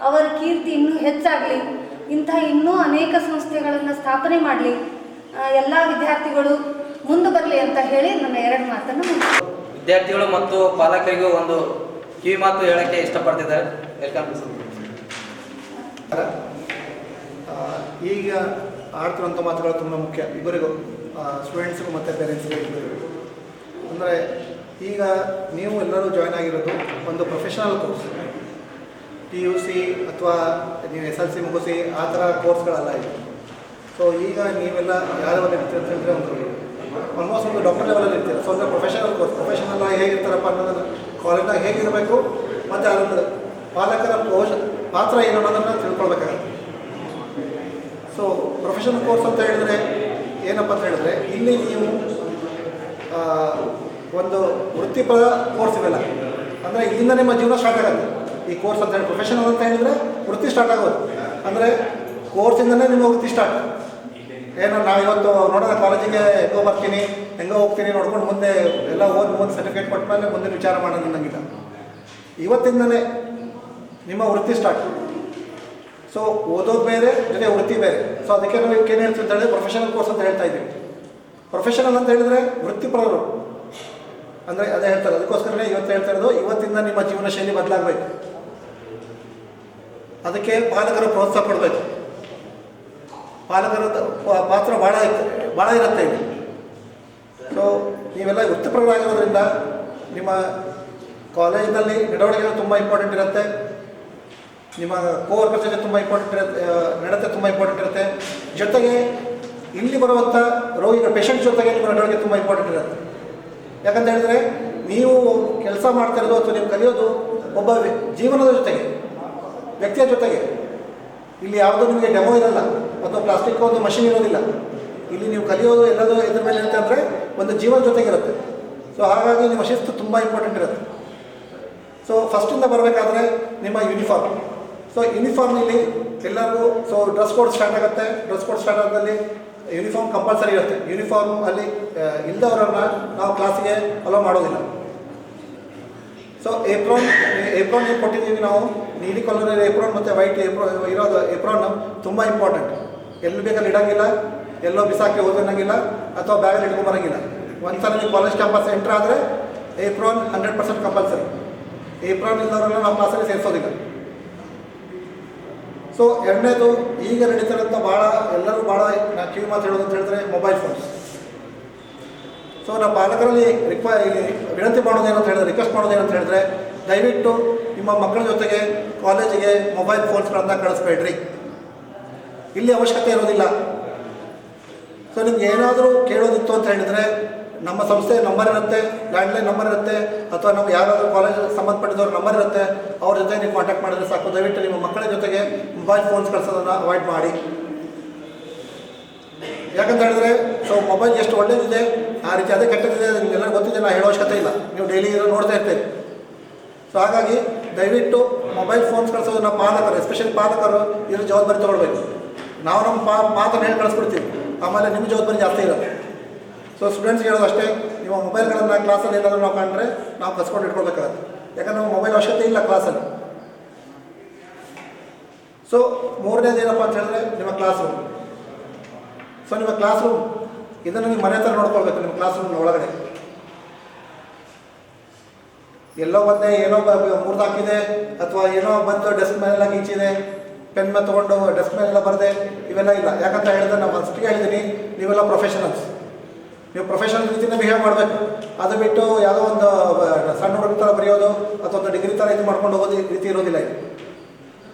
ಅವರ ಕೀರ್ತಿ ಇನ್ನೂ ಹೆಚ್ಚಾಗಲಿ, ಇಂಥ ಇನ್ನೂ ಅನೇಕ ಸಂಸ್ಥೆಗಳನ್ನು ಸ್ಥಾಪನೆ ಮಾಡಲಿ, ಎಲ್ಲ ವಿದ್ಯಾರ್ಥಿಗಳು ಮುಂದೆ ಬರಲಿ ಅಂತ ಹೇಳಿ ನನ್ನ 2 ಮಾತನ್ನು ವಿದ್ಯಾರ್ಥಿಗಳು ಮತ್ತು ಪಾಲಕರಿಗೂ ಒಂದು ಕಿವಿ ಮಾತು ಹೇಳೋಕ್ಕೆ ಇಷ್ಟಪಡ್ತಿದ್ದಾರೆ. ವೆಲ್ಕಮ್. ಈಗ ಆಡ್ತಿರುವಂಥ ಮಾತುಗಳು ತುಂಬ ಮುಖ್ಯ ಇಬ್ಬರಿಗೂ, ಸ್ಟೂಡೆಂಟ್ಸ್ಗೂ ಮತ್ತು ಪೇರೆಂಟ್ಸ್ಗೂ ಇಬ್ಬರಿಗೂ. ಅಂದರೆ ಈಗ ನೀವು ಎಲ್ಲರೂ ಜಾಯ್ನ್ ಆಗಿರೋದು ಒಂದು ಪ್ರೊಫೆಷನಲ್ ಕೋರ್ಸ್, PUC ಅಥವಾ ನೀವು SLC ಮುಗಿಸಿ ಆ ಥರ ಕೋರ್ಸ್ಗಳಲ್ಲ ಇದು. ಸೊ ಈಗ ನೀವೆಲ್ಲ ಯಾವ್ಯಾವ ಇರ್ತೀರ ಅಂತ ಹೇಳಿದ್ರೆ ಆಲ್ಮೋಸ್ಟ್ ಒಂದು ಡಾಕ್ಟರ್ ಲೆವೆಲಲ್ಲಿ ಇರ್ತೀರ. ಸೊ ಅಂದರೆ ಪ್ರೊಫೆಷನಲ್ ಕೋರ್ಸ್, ಪ್ರೊಫೆಷನಲ್ ಹೇಗಿರ್ತಾರಪ್ಪ ಅನ್ನೋದನ್ನು ಕಾಲೇಜ್ನಾಗ ಹೇಗಿರಬೇಕು ಮತ್ತು ಅದೊಂದು ಪಾಲಕರ ಪಾತ್ರ ಏನು ಅನ್ನೋದನ್ನು ತಿಳ್ಕೊಳ್ಬೇಕಾಗುತ್ತೆ. ಸೊ ಪ್ರೊಫೆಷನಲ್ ಕೋರ್ಸ್ ಅಂತ ಹೇಳಿದ್ರೆ ಏನಪ್ಪ ಅಂತ ಹೇಳಿದ್ರೆ, ಇಲ್ಲಿ ನೀವು ಒಂದು ವೃತ್ತಿಪರ ಕೋರ್ಸ್ ಇವೆಲ್ಲ, ಅಂದರೆ ಇಲ್ಲಿಂದ ನಿಮ್ಮ ಜೀವನ ಸ್ಟಾರ್ಟ್ ಆಗುತ್ತೆ. ಈ ಕೋರ್ಸ್ ಅಂತ ಹೇಳಿ ಪ್ರೊಫೆಷನಲ್ ಅಂತ ಹೇಳಿದರೆ ವೃತ್ತಿ ಸ್ಟಾರ್ಟ್ ಆಗೋದು, ಅಂದರೆ ಕೋರ್ಸಿಂದನೇ ನಿಮ್ಮ ವೃತ್ತಿ ಸ್ಟಾರ್ಟ್. ಏನು ನಾವು ಇವತ್ತು ನೋಡೋಣ ಕಾಲೇಜಿಗೆ ಹೆಂಗೋ ಬರ್ತೀನಿ, ಹೆಂಗೋ ಹೋಗ್ತೀನಿ ನೋಡ್ಕೊಂಡು ಮುಂದೆ ಎಲ್ಲ ಮುಂದೆ ಸರ್ಟಿಫಿಕೇಟ್ ಕೊಟ್ಟ ಮೇಲೆ ಮುಂದೆ ವಿಚಾರ ಮಾಡೋಣ ಅನ್ನಂಗಿಲ್ಲ. ಇವತ್ತಿಂದಲೇ ನಿಮ್ಮ ವೃತ್ತಿ ಸ್ಟಾರ್ಟ್. ಸೊ ಓದೋದು ಬೇರೆ, ಜೊತೆ ವೃತ್ತಿ ಬೇರೆ. ಸೊ ಅದಕ್ಕೆ ನಾವು ಏನು ಹೇಳ್ತೀವಿ ಅಂತ ಹೇಳಿದ್ರೆ ಪ್ರೊಫೆಷನಲ್ ಕೋರ್ಸ್ ಅಂತ ಹೇಳ್ತಾ ಇದ್ದೀವಿ. ಪ್ರೊಫೆಷನಲ್ ಅಂತ ಹೇಳಿದ್ರೆ ವೃತ್ತಿಪರರು ಅಂದರೆ ಅದೇ ಹೇಳ್ತಾರೆ. ಅದಕ್ಕೋಸ್ಕರನೇ ಇವತ್ತು ಹೇಳ್ತಾ ಇರೋದು, ಇವತ್ತಿಂದ ನಿಮ್ಮ ಜೀವನ ಶೈಲಿ ಬದಲಾಗಬೇಕು. ಅದಕ್ಕೆ ಪಾಲಕರು ಪ್ರೋತ್ಸಾಹ ಕೊಡಬೇಕು. ಪಾಲಕರ ಪಾತ್ರ ಭಾಳ ಇರುತ್ತೆ ಇಲ್ಲಿ. ಸೊ ನೀವೆಲ್ಲ ವೃತ್ತಿಪರರಾಗಿರೋದ್ರಿಂದ ನಿಮ್ಮ ಕಾಲೇಜಿನಲ್ಲಿ ನಡವಳಿಕೆಗಳು ತುಂಬ ಇಂಪಾರ್ಟೆಂಟ್ ಇರುತ್ತೆ. ನಿಮ್ಮ ಕೋವರ್ಕರ್ಸ್ ಜೊತೆ ತುಂಬ ಇಂಪಾರ್ಟೆಂಟ್ ಇರುತ್ತೆ, ನಡತೆ ತುಂಬ ಇಂಪಾರ್ಟೆಂಟ್ ಇರುತ್ತೆ. ಜೊತೆಗೆ ಇಲ್ಲಿ ಬರುವಂಥ ರೋಗಿಗಳ ಪೇಷಂಟ್ ಜೊತೆಗೆ ನಿಮ್ಮ ನಡವಳಿಕೆ ತುಂಬ ಇಂಪಾರ್ಟೆಂಟ್ ಇರುತ್ತೆ. ಯಾಕಂತ ಹೇಳಿದ್ರೆ ನೀವು ಕೆಲಸ ಮಾಡ್ತಾ ಇರೋದು ಅಥವಾ ನೀವು ಕಲಿಯೋದು ಒಬ್ಬ ಜೀವನದ ಜೊತೆಗೆ, ವ್ಯಕ್ತಿಯ ಜೊತೆಗೆ. ಇಲ್ಲಿ ಯಾವುದೋ ನಿಮಗೆ ಡೆಮೋ ಇರಲ್ಲ ಅಥವಾ ಪ್ಲಾಸ್ಟಿಕ್ ಒಂದು ಮಷಿನ್ ಇರೋದಿಲ್ಲ. ಇಲ್ಲಿ ನೀವು ಕಲಿಯೋದು ಎಲ್ಲದೂ ಇದ್ರ ಮೇಲೆ ಇರುತ್ತೆ ಅಂದರೆ ಒಂದು ಜೀವನ ಜೊತೆಗಿರುತ್ತೆ. ಸೊ ಹಾಗಾಗಿ ನಿಮ್ಮ ಶಿಸ್ತು ತುಂಬ ಇಂಪಾರ್ಟೆಂಟ್ ಇರುತ್ತೆ. ಸೊ ಫಸ್ಟಿಂದ ಬರಬೇಕಾದ್ರೆ ನಿಮ್ಮ ಯೂನಿಫಾರ್ಮ್. ಸೊ ಯೂನಿಫಾರ್ಮ್ ಇಲ್ಲಿ ಎಲ್ಲರಿಗೂ ಸೊ ಡ್ರೆಸ್ ಕೋಡ್ ಸ್ಟಾರ್ಟ್ ಆಗುತ್ತೆ. ಡ್ರೆಸ್ ಕೋಡ್ ಸ್ಟಾರ್ಟ್ ಆದಲ್ಲಿ ಯೂನಿಫಾರ್ಮ್ ಕಂಪಲ್ಸರಿ ಇರುತ್ತೆ. ಯೂನಿಫಾರ್ಮ್ ಅಲ್ಲಿ ಇಲ್ಲದವರನ್ನು ನಾವು ಕ್ಲಾಸಿಗೆ ಅಲೋ ಮಾಡೋದಿಲ್ಲ. ಸೊ ಏಪ್ರಾನ್ ಏನು ಕೊಟ್ಟಿದ್ದೀವಿ ನಾವು, ನೀಲಿ ಕಲರ್ ಏಪ್ರಾನ್ ಮತ್ತು ವೈಟ್ ಇರೋದು ಏಪ್ರಾನ್ ತುಂಬ ಇಂಪಾರ್ಟೆಂಟ್. ಎಲ್ಲಿ ಬೇಕಲ್ಲಿ ಇಡೋಂಗಿಲ್ಲ, ಎಲ್ಲೋ ಬಿಸಾಕಿ ಹೋಗೋಂಗಿಲ್ಲ ಅಥವಾ ಬ್ಯಾಗಲ್ಲಿ ಇಟ್ಕೊಂಬರೋಂಗಿಲ್ಲ. ಒಂದ್ಸಲ ನೀವು ಕಾಲೇಜ್ ಕ್ಯಾಂಪಸ್ ಎಂಟ್ರ್ ಆದರೆ ಏಪ್ರಾನ್ 100% ಕಂಪಲ್ಸರಿ. ಏಪ್ರಾನ್ ಇಲ್ಲದವರೆಲ್ಲ ನಾವು ಕ್ಲಾಸಲ್ಲಿ ಸೇರಿಸೋದಿಲ್ಲ. ಸೊ ಎರಡನೇದು, ಈಗ ನಡೀತಿರೋಂಥ ಎಲ್ಲರೂ ಭಾಳ ಕಿವಿ ಮಾತು ಹೇಳೋದು ಅಂತ ಹೇಳಿದ್ರೆ ಮೊಬೈಲ್ ಫೋನ್ಸ್. ಸೊ ನಾವು ಪಾಲಕರಲ್ಲಿ ವಿನಂತಿ ಮಾಡೋದೇನಂತ ಹೇಳಿದ್ರೆ, ರಿಕ್ವೆಸ್ಟ್ ಮಾಡೋದೇನಂತ ಹೇಳಿದ್ರೆ, ದಯವಿಟ್ಟು ನಿಮ್ಮ ಮಕ್ಕಳ ಜೊತೆಗೆ ಕಾಲೇಜಿಗೆ ಮೊಬೈಲ್ ಫೋನ್ಸ್ಗಳನ್ನು ಕಳಿಸ್ಬೇಡ್ರಿ. ಇಲ್ಲಿ ಅವಶ್ಯಕತೆ ಇರೋದಿಲ್ಲ. ಸೊ ನಿಮ್ಗೆ ಏನಾದರೂ ಕೇಳೋದಿತ್ತು ಅಂತ ಹೇಳಿದರೆ ನಮ್ಮ ಸಂಸ್ಥೆ ನಂಬರ್ ಇರುತ್ತೆ, ಲ್ಯಾಂಡ್ಲೈನ್ ನಂಬರ್ ಇರುತ್ತೆ, ಅಥವಾ ನಮ್ಮ ಯಾರಾದರೂ ಕಾಲೇಜ್ ಸಂಬಂಧಪಟ್ಟಿದ್ದವ್ರ ನಂಬರ್ ಇರುತ್ತೆ, ಅವ್ರ ಜೊತೆ ನೀವು ಕಾಂಟ್ಯಾಕ್ಟ್ ಮಾಡಿದ್ರೆ ಸಾಕು. ದಯವಿಟ್ಟು ನಿಮ್ಮ ಮಕ್ಕಳ ಜೊತೆಗೆ ಮೊಬೈಲ್ ಫೋನ್ಸ್ ಕಳಿಸೋದನ್ನು ಅವಾಯ್ಡ್ ಮಾಡಿ. ಯಾಕಂತ ಹೇಳಿದ್ರೆ ಸೊ ಮೊಬೈಲ್ ಎಷ್ಟು ಒಳ್ಳೇದಿದೆ ಆ ರೀತಿ ಅದೇ ಕೆಟ್ಟದಿದೆ, ನಿಮಗೆಲ್ಲ ಗೊತ್ತಿದೆ, ನಾನು ಹೇಳೋ ಅವಶ್ಯಕತೆ ಇಲ್ಲ, ನೀವು ಡೈಲಿ ನೋಡ್ತಾ ಇರ್ತೀರಿ. ಸೊ ಹಾಗಾಗಿ ದಯವಿಟ್ಟು ಮೊಬೈಲ್ ಫೋನ್ಸ್ ಕಳಿಸೋದನ್ನ ಪಾಲಕರು, ಎಸ್ಪೆಷಲಿ ಪಾಲಕರು ಇದ್ರ ಜವಾಬ್ದಾರಿ ತೊಗೊಳ್ಬೇಕು. ನಾವು ನಮ್ಮ ಮಾತನ್ನು ಹೇಳಿ ಕಳಿಸ್ಬಿಡ್ತೀವಿ, ಆಮೇಲೆ ನಿಮ್ಮ ಜವಾಬ್ದಾರಿ ಜಾಸ್ತಿ ಇರುತ್ತೆ. ಸೊ ಸ್ಟೂಡೆಂಟ್ಸ್ಗೆ ಹೇಳೋದು ಅಷ್ಟೇ, ನೀವು ಮೊಬೈಲ್ಗಳನ್ನು ಕ್ಲಾಸಲ್ಲಿ ಏನಾದರೂ ನಾವು ಕಂಡ್ರೆ ನಾವು ಕಸ್ಕೊಂಡು ಇಟ್ಕೊಳ್ಬೇಕಾಗತ್ತೆ, ಯಾಕಂದ್ರೆ ನಾವು ಮೊಬೈಲ್ ಅವಶ್ಯಕತೆ ಇಲ್ಲ ಕ್ಲಾಸಲ್ಲಿ. ಸೊ ಮೂರನೇದು ಏನಪ್ಪ ಅಂತ ಹೇಳಿದ್ರೆ ನಿಮ್ಮ ಕ್ಲಾಸ್ ರೂಮ್. ಸೊ ನಿಮ್ಮ ಕ್ಲಾಸ್ ರೂಮ್ ಇದನ್ನು ನೀವು ಮನೆ ಹತ್ರ ನೋಡ್ಕೊಳ್ಬೇಕು. ನಿಮ್ಮ ಕ್ಲಾಸ್ ರೂಮ್ ಒಳಗಡೆ ಎಲ್ಲೋ ಬಂದೆ ಏನೋ ಮುರಿದಾಕಿದೆ ಅಥವಾ ಏನೋ ಬಂದು ಡೆಸ್ಕ್ ಮೇಲೆಲ್ಲ ಗೀಚಿದೆ, ಪೆನ್ ಮೇಲೆ ತೊಗೊಂಡು ಡೆಸ್ಕ್ ಮೇಲೆಲ್ಲ ಬರದೆ, ಇವೆಲ್ಲ ಇಲ್ಲ. ಯಾಕಂತ ಹೇಳಿದ್ರೆ ನಾನು ಫಸ್ಟಿಗೆ ಹೇಳಿದ್ದೀನಿ, ನೀವೆಲ್ಲ ಪ್ರೊಫೆಷನಲ್ಸ್, ನೀವು ಪ್ರೊಫೆಷನಲ್ ರೀತಿಯಿಂದ ಬಿಹೇವ್ ಮಾಡಬೇಕು. ಅದು ಬಿಟ್ಟು ಯಾವುದೋ ಒಂದು ಸಣ್ಣ ಹುಡುಗ ಥರ ಬರೆಯೋದು ಅಥವಾ ಒಂದು ಡಿಗ್ರಿ ಥರ ಇದು ಮಾಡ್ಕೊಂಡು ಹೋಗೋದು ರೀತಿ ಇರೋದಿಲ್ಲ ಇದು.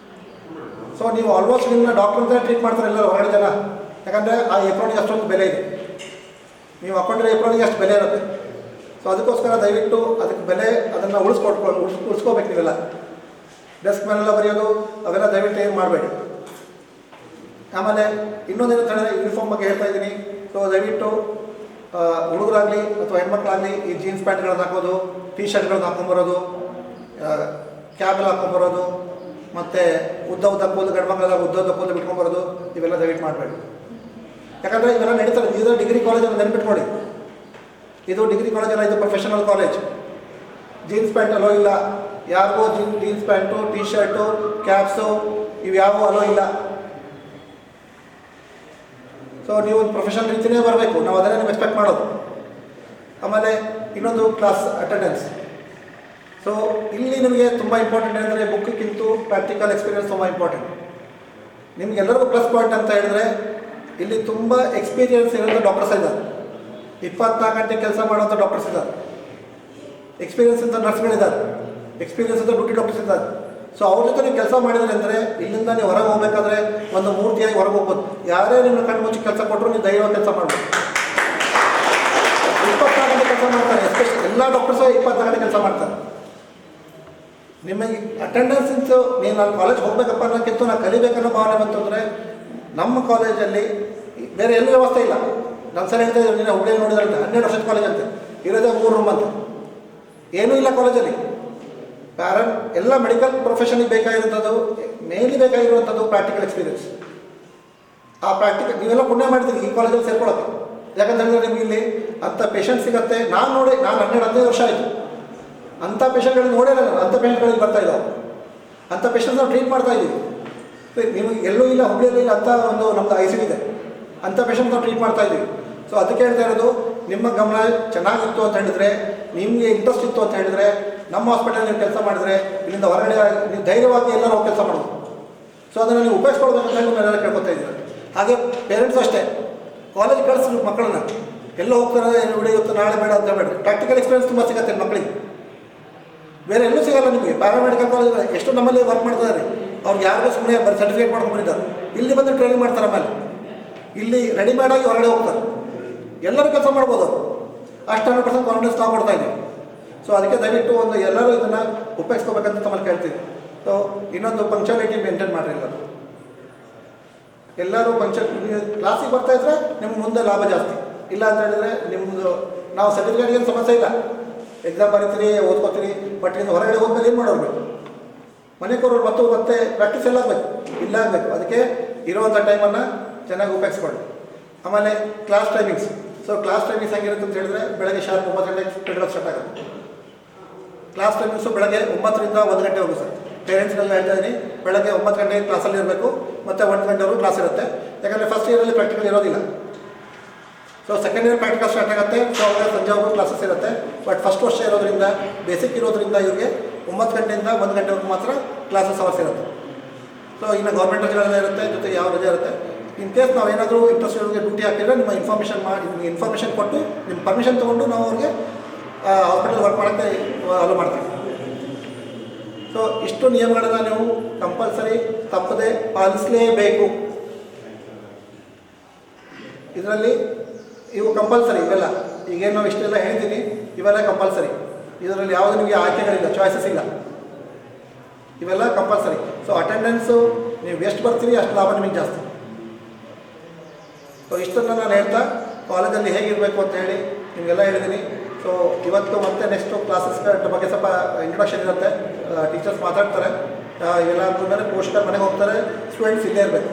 ಸೊ ನೀವು ಆಲ್ಮೋಸ್ಟ್ ನಿಮ್ಮನ್ನ ಡಾಕ್ಟರ್ ಅಂತ ಟ್ರೀಟ್ ಮಾಡ್ತಾರೆ ಎಲ್ಲ ಹೊರಗಡೆ ಜನ, ಯಾಕಂದರೆ ಆ ಏಪ್ರೋನಿಗೆ ಅಷ್ಟೊಂದು ಬೆಲೆ ಇದೆ, ನೀವು ಹಾಕ್ಕೊಂಡಿರೋ ಏಪ್ರೋನಿಗೆ ಅಷ್ಟು ಬೆಲೆ ಇರುತ್ತೆ. ಸೊ ಅದಕ್ಕೋಸ್ಕರ ದಯವಿಟ್ಟು ಅದಕ್ಕೆ ಬೆಲೆ ಅದನ್ನು ಉಳಿಸ್ಕೋಬೇಕು ನೀವೆಲ್ಲ. ಡೆಸ್ಕ್ ಮೇಲೆಲ್ಲ ಬರೆಯೋದು ಅವೆಲ್ಲ ದಯವಿಟ್ಟು ಏನು ಮಾಡಬೇಡಿ. ಆಮೇಲೆ ಇನ್ನೊಂದೇನು ಅಂತ ಹೇಳಿದ್ರೆ ಯೂನಿಫಾರ್ಮ್ ಬಗ್ಗೆ ಹೇಳ್ತಾ ಇದ್ದೀನಿ. ಸೊ ದಯವಿಟ್ಟು ಹುಡುಗರಾಗಲಿ ಅಥವಾ ಹೆಣ್ಮಕ್ಳಾಗಲಿ ಈ ಜೀನ್ಸ್ ಪ್ಯಾಂಟ್ಗಳನ್ನ ಹಾಕೋದು, ಟೀ ಶರ್ಟ್ಗಳನ್ನ ಹಾಕೊಂಬರೋದು, ಕ್ಯಾಬೆಲ್ಲ ಹಾಕೊಂಬರೋದು, ಮತ್ತು ಉದ್ದ ಕೂದಲು ಗಂಡ್ಮಕ್ಳೆಲ್ಲ ಉದ್ದ ಕೂದಲು ಬಿಟ್ಕೊಂಬರೋದು, ಇವೆಲ್ಲ ದಯವಿಟ್ಟು ಮಾಡಬೇಡಿ. ಯಾಕಂದರೆ ಇವೆಲ್ಲ ನಡೀತಾರೆ. ಇದು ಡಿಗ್ರಿ ಕಾಲೇಜಲ್ಲಿ ನೆನ್ಪಿಟ್ಕೊಳ್ಳಿ, ಇದು ಡಿಗ್ರಿ ಕಾಲೇಜಲ್ಲ, ಇದು professional college. Jeans pant hello ಇಲ್ಲ ಯಾರಿಗೂ. Jeans pant, T shirt, caps ಇವು ಯಾವುವು ಅಲೋ ಇಲ್ಲ. ಸೊ ನೀವು ಒಂದು ಪ್ರೊಫೆಷನಲ್ ರೀತಿಯೇ ಬರಬೇಕು, ನಾವು ಅದನ್ನೇ ನೀವು ಎಕ್ಸ್ಪೆಕ್ಟ್ ಮಾಡೋದು. ಆಮೇಲೆ ಇನ್ನೊಂದು ಕ್ಲಾಸ್ ಅಟೆಂಡೆನ್ಸ್. ಸೊ ಇಲ್ಲಿ ನಿಮಗೆ ತುಂಬ ಇಂಪಾರ್ಟೆಂಟ್ ಅಂದರೆ ಬುಕ್ಕಿಗಿಂತೂ ಪ್ರಾಕ್ಟಿಕಲ್ ಎಕ್ಸ್ಪೀರಿಯನ್ಸ್ ತುಂಬ ಇಂಪಾರ್ಟೆಂಟ್. ನಿಮಗೆಲ್ಲರಿಗೂ ಪ್ಲಸ್ ಪಾಯಿಂಟ್ ಅಂತ ಹೇಳಿದ್ರೆ ಇಲ್ಲಿ ತುಂಬ ಎಕ್ಸ್ಪೀರಿಯನ್ಸ್ ಇರೋದು ಡಾಕ್ಟರ್ಸ್ ಇದ್ದಾರೆ, 24 ಗಂಟೆ ಕೆಲಸ ಮಾಡುವಂಥ ಡಾಕ್ಟರ್ಸ್ ಇದ್ದಾರೆ, ಎಕ್ಸ್ಪೀರಿಯನ್ಸ್ ಅಂತ ನರ್ಸ್ಗಳಿದ್ದಾರೆ, ಎಕ್ಸ್ಪೀರಿಯನ್ಸ್ ಅಂತ ಡ್ಯೂಟಿ ಡಾಕ್ಟರ್ಸ್ ಇದ್ದಾರೆ. ಸೊ ಅವ್ರ ಜೊತೆ ನೀವು ಕೆಲಸ ಮಾಡಿದ್ರೆ ಅಂದರೆ ಇಲ್ಲಿಂದ ನೀವು ಹೊರಗೆ ಹೋಗ್ಬೇಕಾದ್ರೆ ಒಂದು ಮೂರ್ತಿಯಾಗಿ ಹೊರಗೆ ಹೋಗ್ಬೋದು. ಯಾರೇ ನಿಮ್ಮ ಕಣ್ಣು ಮುಚ್ಚಿ ಕೆಲಸ ಕೊಟ್ಟರು ನೀವು ಧೈರ್ಯವಾಗಿ ಕೆಲಸ ಮಾಡ್ಬೋದು. 24 ಗಂಟೆ ಕೆಲಸ ಮಾಡ್ತಾರೆ, ಎಸ್ಪೆಷಲಿ ಎಲ್ಲ ಡಾಕ್ಟರ್ಸು 24 ಗಂಟೆ ಕೆಲಸ ಮಾಡ್ತಾರೆ. ನಿಮಗೆ ಅಟೆಂಡೆನ್ಸ್ ಇಂತು ನೀವು ನಾನು ಕಾಲೇಜ್ ಹೋಗ್ಬೇಕಪ್ಪ ಅನ್ನೋಕ್ಕಿಂತ ನಾನು ಕಲಿಬೇಕನ್ನೋ ಭಾವನೆ ಬಂತಂದರೆ ನಮ್ಮ ಕಾಲೇಜಲ್ಲಿ ಬೇರೆ ಎಲ್ಲೂ ವ್ಯವಸ್ಥೆ ಇಲ್ಲ. ನಾನು ಸರಿ ಹೇಳ್ತಾ ಇದ್ದೀನಿ, ನೀನು ಹುಡುಗಿ ನೋಡಿದ್ರಂತೆ 12 ವರ್ಷದ ಕಾಲೇಜ್ ಅಂತ ಇರೋದೇ 3 ರೂಮ್ ಅಂತ, ಏನೂ ಇಲ್ಲ ಕಾಲೇಜಲ್ಲಿ. ಎಲ್ಲ ಮೆಡಿಕಲ್ ಪ್ರೊಫೆಷನಿಗೆ ಬೇಕಾಗಿರುವಂಥದ್ದು, ಮೇನ್ಲಿ ಬೇಕಾಗಿರುವಂಥದ್ದು ಪ್ರಾಕ್ಟಿಕಲ್ ಎಕ್ಸ್ಪೀರಿಯನ್ಸ್. ಆ ಪ್ರಾಕ್ಟಿಕಲ್ ನೀವೆಲ್ಲ ಪುಣ್ಯ ಮಾಡ್ತೀವಿ ಈ ಕಾಲೇಜಲ್ಲಿ ಸೇರ್ಕೊಳ್ಳೋಕ್ಕೆ. ಯಾಕಂತ ಹೇಳಿದ್ರೆ ನಿಮಗೆ ಇಲ್ಲಿ ಅಂಥ ಪೇಷಂಟ್ ಸಿಗುತ್ತೆ. ನಾನು 12-15 ವರ್ಷ ಆಯಿತು, ಅಂಥ ಪೇಷಂಟ್ಗಳಿಗೆ ನೋಡಿಲ್ಲ ನಾನು, ಅಂಥ ಪೇಷಂಟ್ಗಳಿಗೆ ಬರ್ತಾ ಇದ್ದಾವೆ, ಅಂಥ ಪೇಷಂಟ್ಸ್ ನಾವು ಟ್ರೀಟ್ ಮಾಡ್ತಾ ಇದ್ದೀವಿ. ನಿಮಗೆ ಎಲ್ಲೂ ಇಲ್ಲ, ಹುಬ್ಳಿಯಲ್ಲೂ ಇಲ್ಲ ಅಂಥ ಒಂದು ನಮ್ಮದು ICU ಇದೆ, ಅಂಥ ಪೇಷಂಟ್ ನಾವು ಟ್ರೀಟ್ ಮಾಡ್ತಾ ಇದ್ದೀವಿ. ಸೊ ಅದಕ್ಕೆ ಹೇಳ್ತಾ ಇರೋದು, ನಿಮ್ಮ ಗಮನ ಚೆನ್ನಾಗಿತ್ತು ಅಂತ ಹೇಳಿದರೆ, ನಿಮಗೆ ಇಂಟ್ರೆಸ್ಟ್ ಇತ್ತು ಅಂತ ಹೇಳಿದರೆ, ನಮ್ಮ ಹಾಸ್ಪಿಟಲ್ ನೀವು ಕೆಲಸ ಮಾಡಿದರೆ ಇಲ್ಲಿಂದ ಹೊರಗಡೆ ನೀವು ಧೈರ್ಯವಾಗಿ ಎಲ್ಲರೂ ಹೋಗಿ ಕೆಲಸ ಮಾಡೋದು. ಸೊ ಅದನ್ನು ನೀವು ಉಪಯೋಗಿಸ್ಕೊಳ್ಬೇಕಂತ ಹೇಳಿ ನಾನೆಲ್ಲ ಕೇಳ್ಕೊತಾ ಇದ್ದೀವಿ. ಹಾಗೆ ಪೇರೆಂಟ್ಸು ಅಷ್ಟೇ, ಕಾಲೇಜ್ ಕಳಿಸ್ಬೇಕು ಮಕ್ಕಳನ್ನ, ಎಲ್ಲ ಹೋಗ್ತಾರೆ ಇವತ್ತು ನಾಳೆ ಬೇಡ ಅಂತ ಬೇಡ. ಪ್ರಾಕ್ಟಿಕಲ್ ಎಕ್ಸ್ಪೀರಿಯನ್ಸ್ ತುಂಬ ಸಿಗುತ್ತೆ ಮಕ್ಕಳಿಗೆ, ಬೇರೆ ಎಲ್ಲೂ ಸಿಗಲ್ಲ ನಿಮಗೆ. ಪ್ಯಾರಾಮೆಡಿಕಲ್ ಕಾಲೇಜ್ ಎಷ್ಟು ನಮ್ಮಲ್ಲಿ ವರ್ಕ್ ಮಾಡ್ತಾರೆ, ಅವ್ರಿಗೆ ಯಾರಿಗೂ ಸುಮ್ಮನೆ ಬರೀ ಸರ್ಟಿಫಿಕೇಟ್ ಮಾಡ್ಕೊಂಡಿದ್ದಾರೆ, ಇಲ್ಲಿ ಬಂದು ಟ್ರೈನಿಂಗ್ ಮಾಡ್ತಾರೆ. ಆಮೇಲೆ ಇಲ್ಲಿ ರೆಡಿಮೇಡಾಗಿ ಹೊರಗಡೆ ಹೋಗ್ತಾರೆ, ಎಲ್ಲರೂ ಕೆಲಸ ಮಾಡ್ಬೋದು. ಅಷ್ಟು 100% ಕಾನ್ಫಿಡೆನ್ಸ್ ನಾವು ಕೊಡ್ತಾ ಇದ್ದೀವಿ. ಸೊ ಅದಕ್ಕೆ ದಯವಿಟ್ಟು ಒಂದು ಎಲ್ಲರೂ ಇದನ್ನು ಉಪಯೋಗಿಸ್ಕೋಬೇಕಂತ ತಮ್ಮಲ್ಲಿ ಕೇಳ್ತೀವಿ. ಸೊ ಇನ್ನೊಂದು ಪಂಕ್ಚುಯಾಲಿಟಿ ಮೇಂಟೈನ್ ಮಾಡಿರಿ. ಎಲ್ಲರೂ ಕ್ಲಾಸಿಗೆ ಬರ್ತಾ ಇದ್ರೆ ನಿಮ್ಗೆ ಮುಂದೆ ಲಾಭ ಜಾಸ್ತಿ. ಇಲ್ಲ ಅಂತ ಹೇಳಿದರೆ ನಿಮ್ಮದು ನಾವು ಸರ್ಟಿಫಿಕೇಟ್ ಏನು ಸಮಸ್ಯೆ ಇಲ್ಲ, ಎಕ್ಸಾಮ್ ಬರೀತೀರಿ, ಓದ್ಕೋತೀರಿ, ಬಟ್ ಇನ್ನು ಹೊರಗಡೆ ಹೋದ್ಮೇಲೆ ಏನು ಮಾಡೋರು, ಮನೆಗೆ ಕೊಡೋರು ಮತ್ತೆ ಪ್ರಾಕ್ಟೀಸ್ ಎಲ್ಲ ಆಗಬೇಕು, ಇಲ್ಲ ಆಗಬೇಕು. ಅದಕ್ಕೆ ಇರುವಂಥ ಟೈಮನ್ನು ಚೆನ್ನಾಗಿ ಉಪಯೋಗಿಸ್ಕೊಳ್ಳಿ. ಆಮೇಲೆ class timings. So class timings ಹೆಂಗಿರುತ್ತೆ ಅಂತ ಹೇಳಿದ್ರೆ, ಬೆಳಗ್ಗೆ ಶಾರ್ಪ್ 9 ಗಂಟೆಗೆ ಪೀರಿಯಡ್ ಸ್ಟಾರ್ಟ್ ಆಗುತ್ತೆ. ಕ್ಲಾಸ್ ಟೈಮಿಂಗ್ಸು ಬೆಳಗ್ಗೆ 9ರಿಂದ 1 ಗಂಟೆವರೆಗೂ ಸರ್. ಪೇರೆಂಟ್ಸ್ಗೆಲ್ಲ ಹೇಳ್ತಾ ಇದ್ದೀನಿ, ಬೆಳಗ್ಗೆ 9 ಗಂಟೆಗೆ ಕ್ಲಾಸಲ್ಲಿ ಇರಬೇಕು, ಮತ್ತು 1 ಗಂಟೆವರೆಗೂ ಕ್ಲಾಸ್ ಇರುತ್ತೆ. ಯಾಕಂದರೆ ಫಸ್ಟ್ ಇಯರಲ್ಲಿ ಪ್ರಾಕ್ಟಿಕಲ್ ಇರೋದಿಲ್ಲ. So second year practical start ಆಗುತ್ತೆ. ಸೊ ಅವಾಗ ಸಂಜೆವರೆಗೂ ಕ್ಲಾಸಸ್ ಇರುತ್ತೆ. ಬಟ್ ಫಸ್ಟ್ ವರ್ಷ ಇರೋದ್ರಿಂದ, ಬೇಸಿಕ್ ಇರೋದ್ರಿಂದ ಇವ್ರಿಗೆ 9 ಗಂಟೆಯಿಂದ 1 ಗಂಟೆವರೆಗೂ ಮಾತ್ರ ಕ್ಲಾಸಸ್ ಅವರ್ಸ್ ಇರುತ್ತೆ. ಸೊ ಇನ್ನು ಗೌರ್ಮೆಂಟ್ ರಜೆಗಳೆಲ್ಲ ಇರುತ್ತೆ, ಜೊತೆಗೆ ಯಾವ ರಜೆ ಇರುತ್ತೆ. ಇನ್ ಕೇಸ್ ನಾವು ಏನಾದರೂ ಇಂಟ್ರೆಸ್ಟ್ ಇರೋರಿಗೆ ಡ್ಯೂಟಿ ಹಾಕಿದ್ರೆ ನಿಮ್ಮ ಇನ್ಫಾರ್ಮೇಷನ್ ಕೊಟ್ಟು ನಿಮ್ಮ ಪರ್ಮಿಷನ್ ತೊಗೊಂಡು ನಾವು ಅವ್ರಿಗೆ ಹಾಸ್ಪಿಟಲ್ ವರ್ಕ್ ಮಾಡೋಕ್ಕೆ ಅಲೋ ಮಾಡ್ತೀವಿ. ಸೊ ಇಷ್ಟು ನಿಯಮಗಳನ್ನು ನೀವು ಕಂಪಲ್ಸರಿ ತಪ್ಪದೆ ಪಾಲಿಸಲೇಬೇಕು. ಇದರಲ್ಲಿ ಇವು ಕಂಪಲ್ಸರಿ, ಇವೆಲ್ಲ ಈಗೇನು ನಾವು ಇಷ್ಟೆಲ್ಲ ಹೇಳ್ತೀನಿ, ಇವೆಲ್ಲ ಕಂಪಲ್ಸರಿ. ಇದರಲ್ಲಿ ಯಾವುದು ನಿಮಗೆ ಆಯ್ಕೆಗಳಿಲ್ಲ, ಚಾಯ್ಸಸ್ ಇಲ್ಲ, ಇವೆಲ್ಲ ಕಂಪಲ್ಸರಿ. ಸೊ ಅಟೆಂಡೆನ್ಸು ನೀವು ಎಷ್ಟು ಬರ್ತೀರಿ ಅಷ್ಟು ಲಾಭ ನಿಮಗೆ ಜಾಸ್ತಿ. ಸೊ ಇಷ್ಟನ್ನು ನಾನು ಹೇಳ್ತಾ ಕಾಲೇಜಲ್ಲಿ ಹೇಗಿರಬೇಕು ಅಂತ ಹೇಳಿ ನಿಮಗೆಲ್ಲ ಹೇಳಿದ್ದೀನಿ. ಸೊ ಇವತ್ತು ಮತ್ತೆ ನೆಕ್ಸ್ಟು ಕ್ಲಾಸಸ್ ಬಗ್ಗೆ ಸ್ವಲ್ಪ ಇಂಟ್ರೊಡಕ್ಷನ್ ಇರುತ್ತೆ, ಟೀಚರ್ಸ್ ಮಾತಾಡ್ತಾರೆ, ಎಲ್ಲ ಅಂದ್ಮೇಲೆ ಪೋಷಕರು ಮನೆಗೆ ಹೋಗ್ತಾರೆ, ಸ್ಟೂಡೆಂಟ್ಸ್ ಇಲ್ಲೇ ಇರಬೇಕು.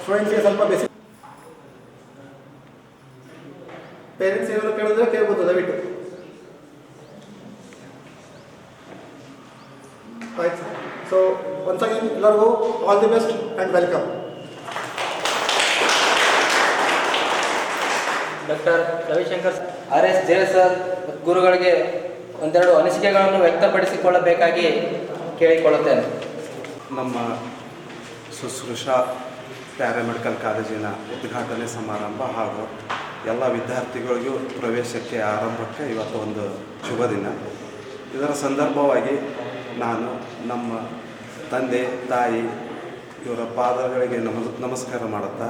ಸ್ಟೂಡೆಂಟ್ಸ್ಗೆ ಸ್ವಲ್ಪ ಬೇಸಿಕ್ ಪೇರೆಂಟ್ಸ್ ಏನಾದ್ರು ಕೇಳಿದ್ರೆ ಕೇಳ್ಬೋದು ದಯವಿಟ್ಟು. ಆಯ್ತು. ಸೊ ಒನ್ಸ್ ಅಗೇನ್ ಎಲ್ಲರಿಗೂ all the best and welcome. Doctor Ravishankar RS J sir ಗುರುಗಳಿಗೆ ಒಂದೆರಡು ಅನಿಸಿಕೆಗಳನ್ನು ವ್ಯಕ್ತಪಡಿಸಿಕೊಳ್ಳಬೇಕಾಗಿ ಕೇಳಿಕೊಳ್ಳುತ್ತೇನೆ. ನಮ್ಮ ಶುಶ್ರೂಷಾ ಪ್ಯಾರಾಮೆಡಿಕಲ್ ಕಾಲೇಜಿನ ಉದ್ಘಾಟನೆ ಸಮಾರಂಭ ಹಾಗೂ ಎಲ್ಲ ವಿದ್ಯಾರ್ಥಿಗಳಿಗೂ ಪ್ರವೇಶಕ್ಕೆ ಆರಂಭಕ್ಕೆ ಇವತ್ತು ಒಂದು ಶುಭ ದಿನ. ಇದರ ಸಂದರ್ಭವಾಗಿ ನಾನು ನಮ್ಮ ತಂದೆ ತಾಯಿ ಇವರ ಪಾದಗಳಿಗೆ ನಮಸ್ಕಾರ ಮಾಡುತ್ತಾ,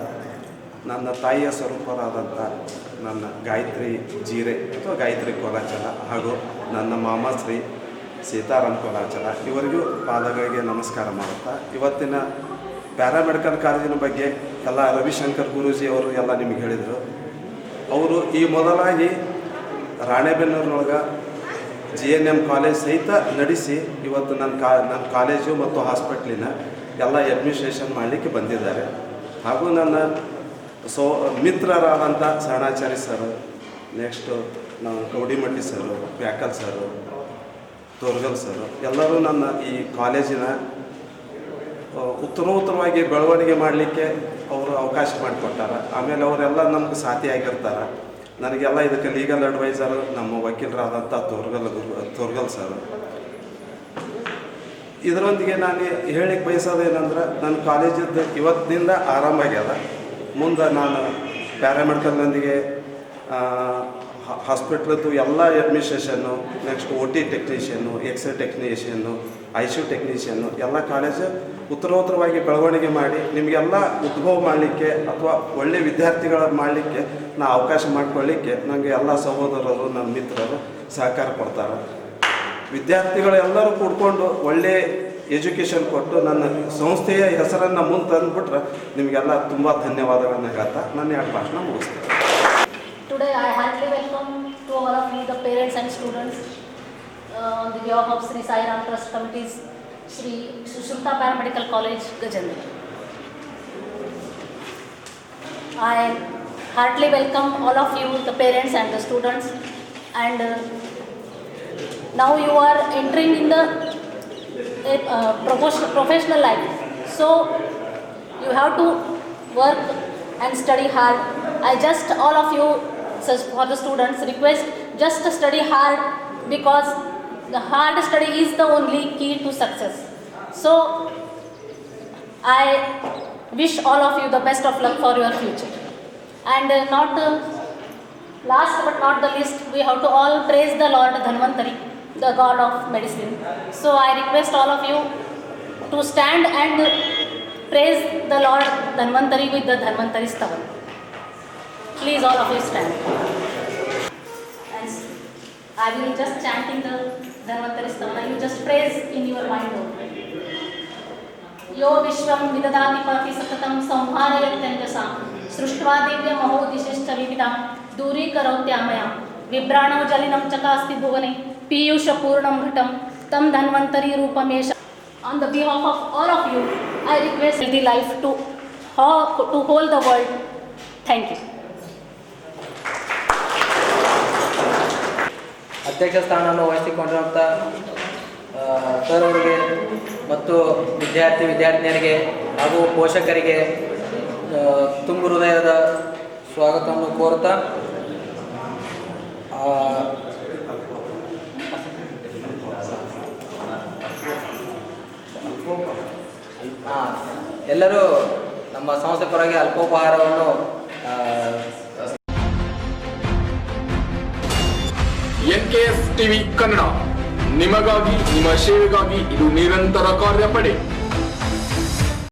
ನನ್ನ ತಾಯಿಯ ಸ್ವರೂಪರಾದಂಥ ನನ್ನ ಗಾಯತ್ರಿ ಜೀರೆ ಅಥವಾ ಗಾಯತ್ರಿ ಕೋಲಾಚಲ ಹಾಗೂ ನನ್ನ ಮಾಮಾಶ್ರೀ ಸೀತಾರಾಮ್ ಕೋಲಾಚಲ ಇವರಿಗೂ ಪಾದಗಳಿಗೆ ನಮಸ್ಕಾರ ಮಾಡುತ್ತಾ, ಇವತ್ತಿನ ಪ್ಯಾರಾಮೆಡಿಕಲ್ ಕಾಲೇಜಿನ ಬಗ್ಗೆ ಎಲ್ಲ ರವಿಶಂಕರ್ ಗುರೂಜಿ ಅವರು ಎಲ್ಲ ನಿಮಗೆ ಹೇಳಿದರು. ಅವರು ಈ ಮೊದಲಾಗಿ ರಾಣೆಬೆನ್ನೂರಿನೊಳಗೆ GNM ಕಾಲೇಜ್ ಸಹಿತ ನಡೆಸಿ ಇವತ್ತು ನನ್ನ ಕಾಲೇಜು ಮತ್ತು ಹಾಸ್ಪಿಟ್ಲಿನ ಎಲ್ಲ ಅಡ್ಮಿನಿಸ್ಟ್ರೇಷನ್ ಮಾಡಲಿಕ್ಕೆ ಬಂದಿದ್ದಾರೆ. ಹಾಗೂ ನನ್ನ ಮಿತ್ರರಾದಂಥ ಸರಣಾಚಾರಿ ಸರ್, ನೆಕ್ಸ್ಟು ನಾವು ಕೌಡಿಮಟ್ಟಿ ಸರು, ಪ್ಯಾಕಲ್ ಸರು, ತೋರ್ಗಲ್ ಸರು ಎಲ್ಲರೂ ನನ್ನ ಈ ಕಾಲೇಜಿನ ಉತ್ತರೋತ್ತರವಾಗಿ ಬೆಳವಣಿಗೆ ಮಾಡಲಿಕ್ಕೆ ಅವರು ಅವಕಾಶ ಮಾಡಿಕೊಟ್ಟಾರೆ. ಆಮೇಲೆ ಅವರೆಲ್ಲ ನಮ್ಗೆ ಸಾಥಿಯಾಗಿರ್ತಾರೆ. ನನಗೆಲ್ಲ ಇದಕ್ಕೆ ಲೀಗಲ್ ಅಡ್ವೈಸರ್ ನಮ್ಮ ವಕೀಲರಾದಂಥ ತೋರ್ಗಲ್ ಸರ್. ಇದರೊಂದಿಗೆ ನಾನು ಹೇಳಿಕ್ಕೆ ಬಯಸೋದೇನೆಂದ್ರೆ, ನನ್ನ ಕಾಲೇಜಿದ್ದು ಇವತ್ತಿನಿಂದ ಆರಂಭ ಆಗ್ಯದ. ಮುಂದೆ ನಾನು ಪ್ಯಾರಾಮೆಡಿಕಲ್ನೊಂದಿಗೆ ಹಾಸ್ಪಿಟ್ಲದ್ದು ಎಲ್ಲ ಅಡ್ಮಿನಿಸ್ಟ್ರೇಷನ್ನು, next OT technician, x ray technician, ICU technician ಎಲ್ಲ ಕಾಲೇಜು ಉತ್ತರೋತ್ತರವಾಗಿ ಬೆಳವಣಿಗೆ ಮಾಡಿ ನಿಮಗೆಲ್ಲ ಉದ್ಭವ ಮಾಡಲಿಕ್ಕೆ ಅಥವಾ ಒಳ್ಳೆಯ ವಿದ್ಯಾರ್ಥಿಗಳ ಮಾಡಲಿಕ್ಕೆ ನಾ ಅವಕಾಶ ಮಾಡಿಕೊಳ್ಳಿಕ್ಕೆ ನನಗೆ ಎಲ್ಲ ಸಹೋದರರು, ನನ್ನ ಮಿತ್ರರು ಸಹಕಾರ ಕೊಡ್ತಾರೆ. ವಿದ್ಯಾರ್ಥಿಗಳೆಲ್ಲರೂ ಕೂಡ್ಕೊಂಡು ಒಳ್ಳೆಯ ಎಜುಕೇಷನ್ ಕೊಟ್ಟು ನನ್ನ ಸಂಸ್ಥೆಯ ಹೆಸರನ್ನು ಮುಂದೆ ತಂದುಬಿಟ್ರೆ ನಿಮಗೆಲ್ಲ ತುಂಬ ಧನ್ಯವಾದಗಳನ್ನು ಹೇಳ್ತಾ ನನ್ನ ಎರಡು ಭಾಷಣ ಮುಗಿಸ್ತೇನೆ. Today I heartily welcome to all of you, the parents and students, on the behalf of Sri Sai Ram Trust Committees, Sri Sushruta Paramedical College, Gajendra. I heartily welcome all of you, the parents and the students, and now you are entering in the professional life. So you have to work and study hard. I just all of you, for the students, request just study hard, because the hard study is the only key to success. So I wish all of you the best of luck for your future. And last but not the least, we have to all praise the Lord Dhanvantari, the God of medicine. So I request all of you to stand and praise the Lord Dhanvantari with the Dhanvantari Stavan. Please all of you stand. And I will just chanting the Dhanvantari Stavana. You just praise in your mind only. Yo Vishwam Vidadati Pati Satatam Samharayatyanjasam Sruštva Divya Mahodishishcha Vividam Duri Karautyamaya Vibranam Jalinam Chakasti Bhuvane Piyusha Purnam Ghatam Tam Dhanvantari Rupamesha. On the behalf of all of you, I request the life to hold the world. Thank you. ಅಧ್ಯಕ್ಷ ಸ್ಥಾನವನ್ನು ವಹಿಸಿಕೊಂಡಿರುವಂಥ ಸರ್ ಅವರಿಗೆ ಮತ್ತು ವಿದ್ಯಾರ್ಥಿನಿಯರಿಗೆ ಹಾಗೂ ಪೋಷಕರಿಗೆ ತುಂಬು ಹೃದಯದ ಸ್ವಾಗತವನ್ನು ಕೋರುತ್ತಾ, ಎಲ್ಲರೂ ನಮ್ಮ ಸಂಸ್ಥೆ ಪರವಾಗಿ ಅಲ್ಪೋಪಹಾರವನ್ನು NKS TV ಕನ್ನಡ, ನಿಮಗಾಗಿ ನಿಮ್ಮ ಸೇವೆಗಾಗಿ ಇದು ನಿರಂತರ ಕಾರ್ಯಪಡೆ.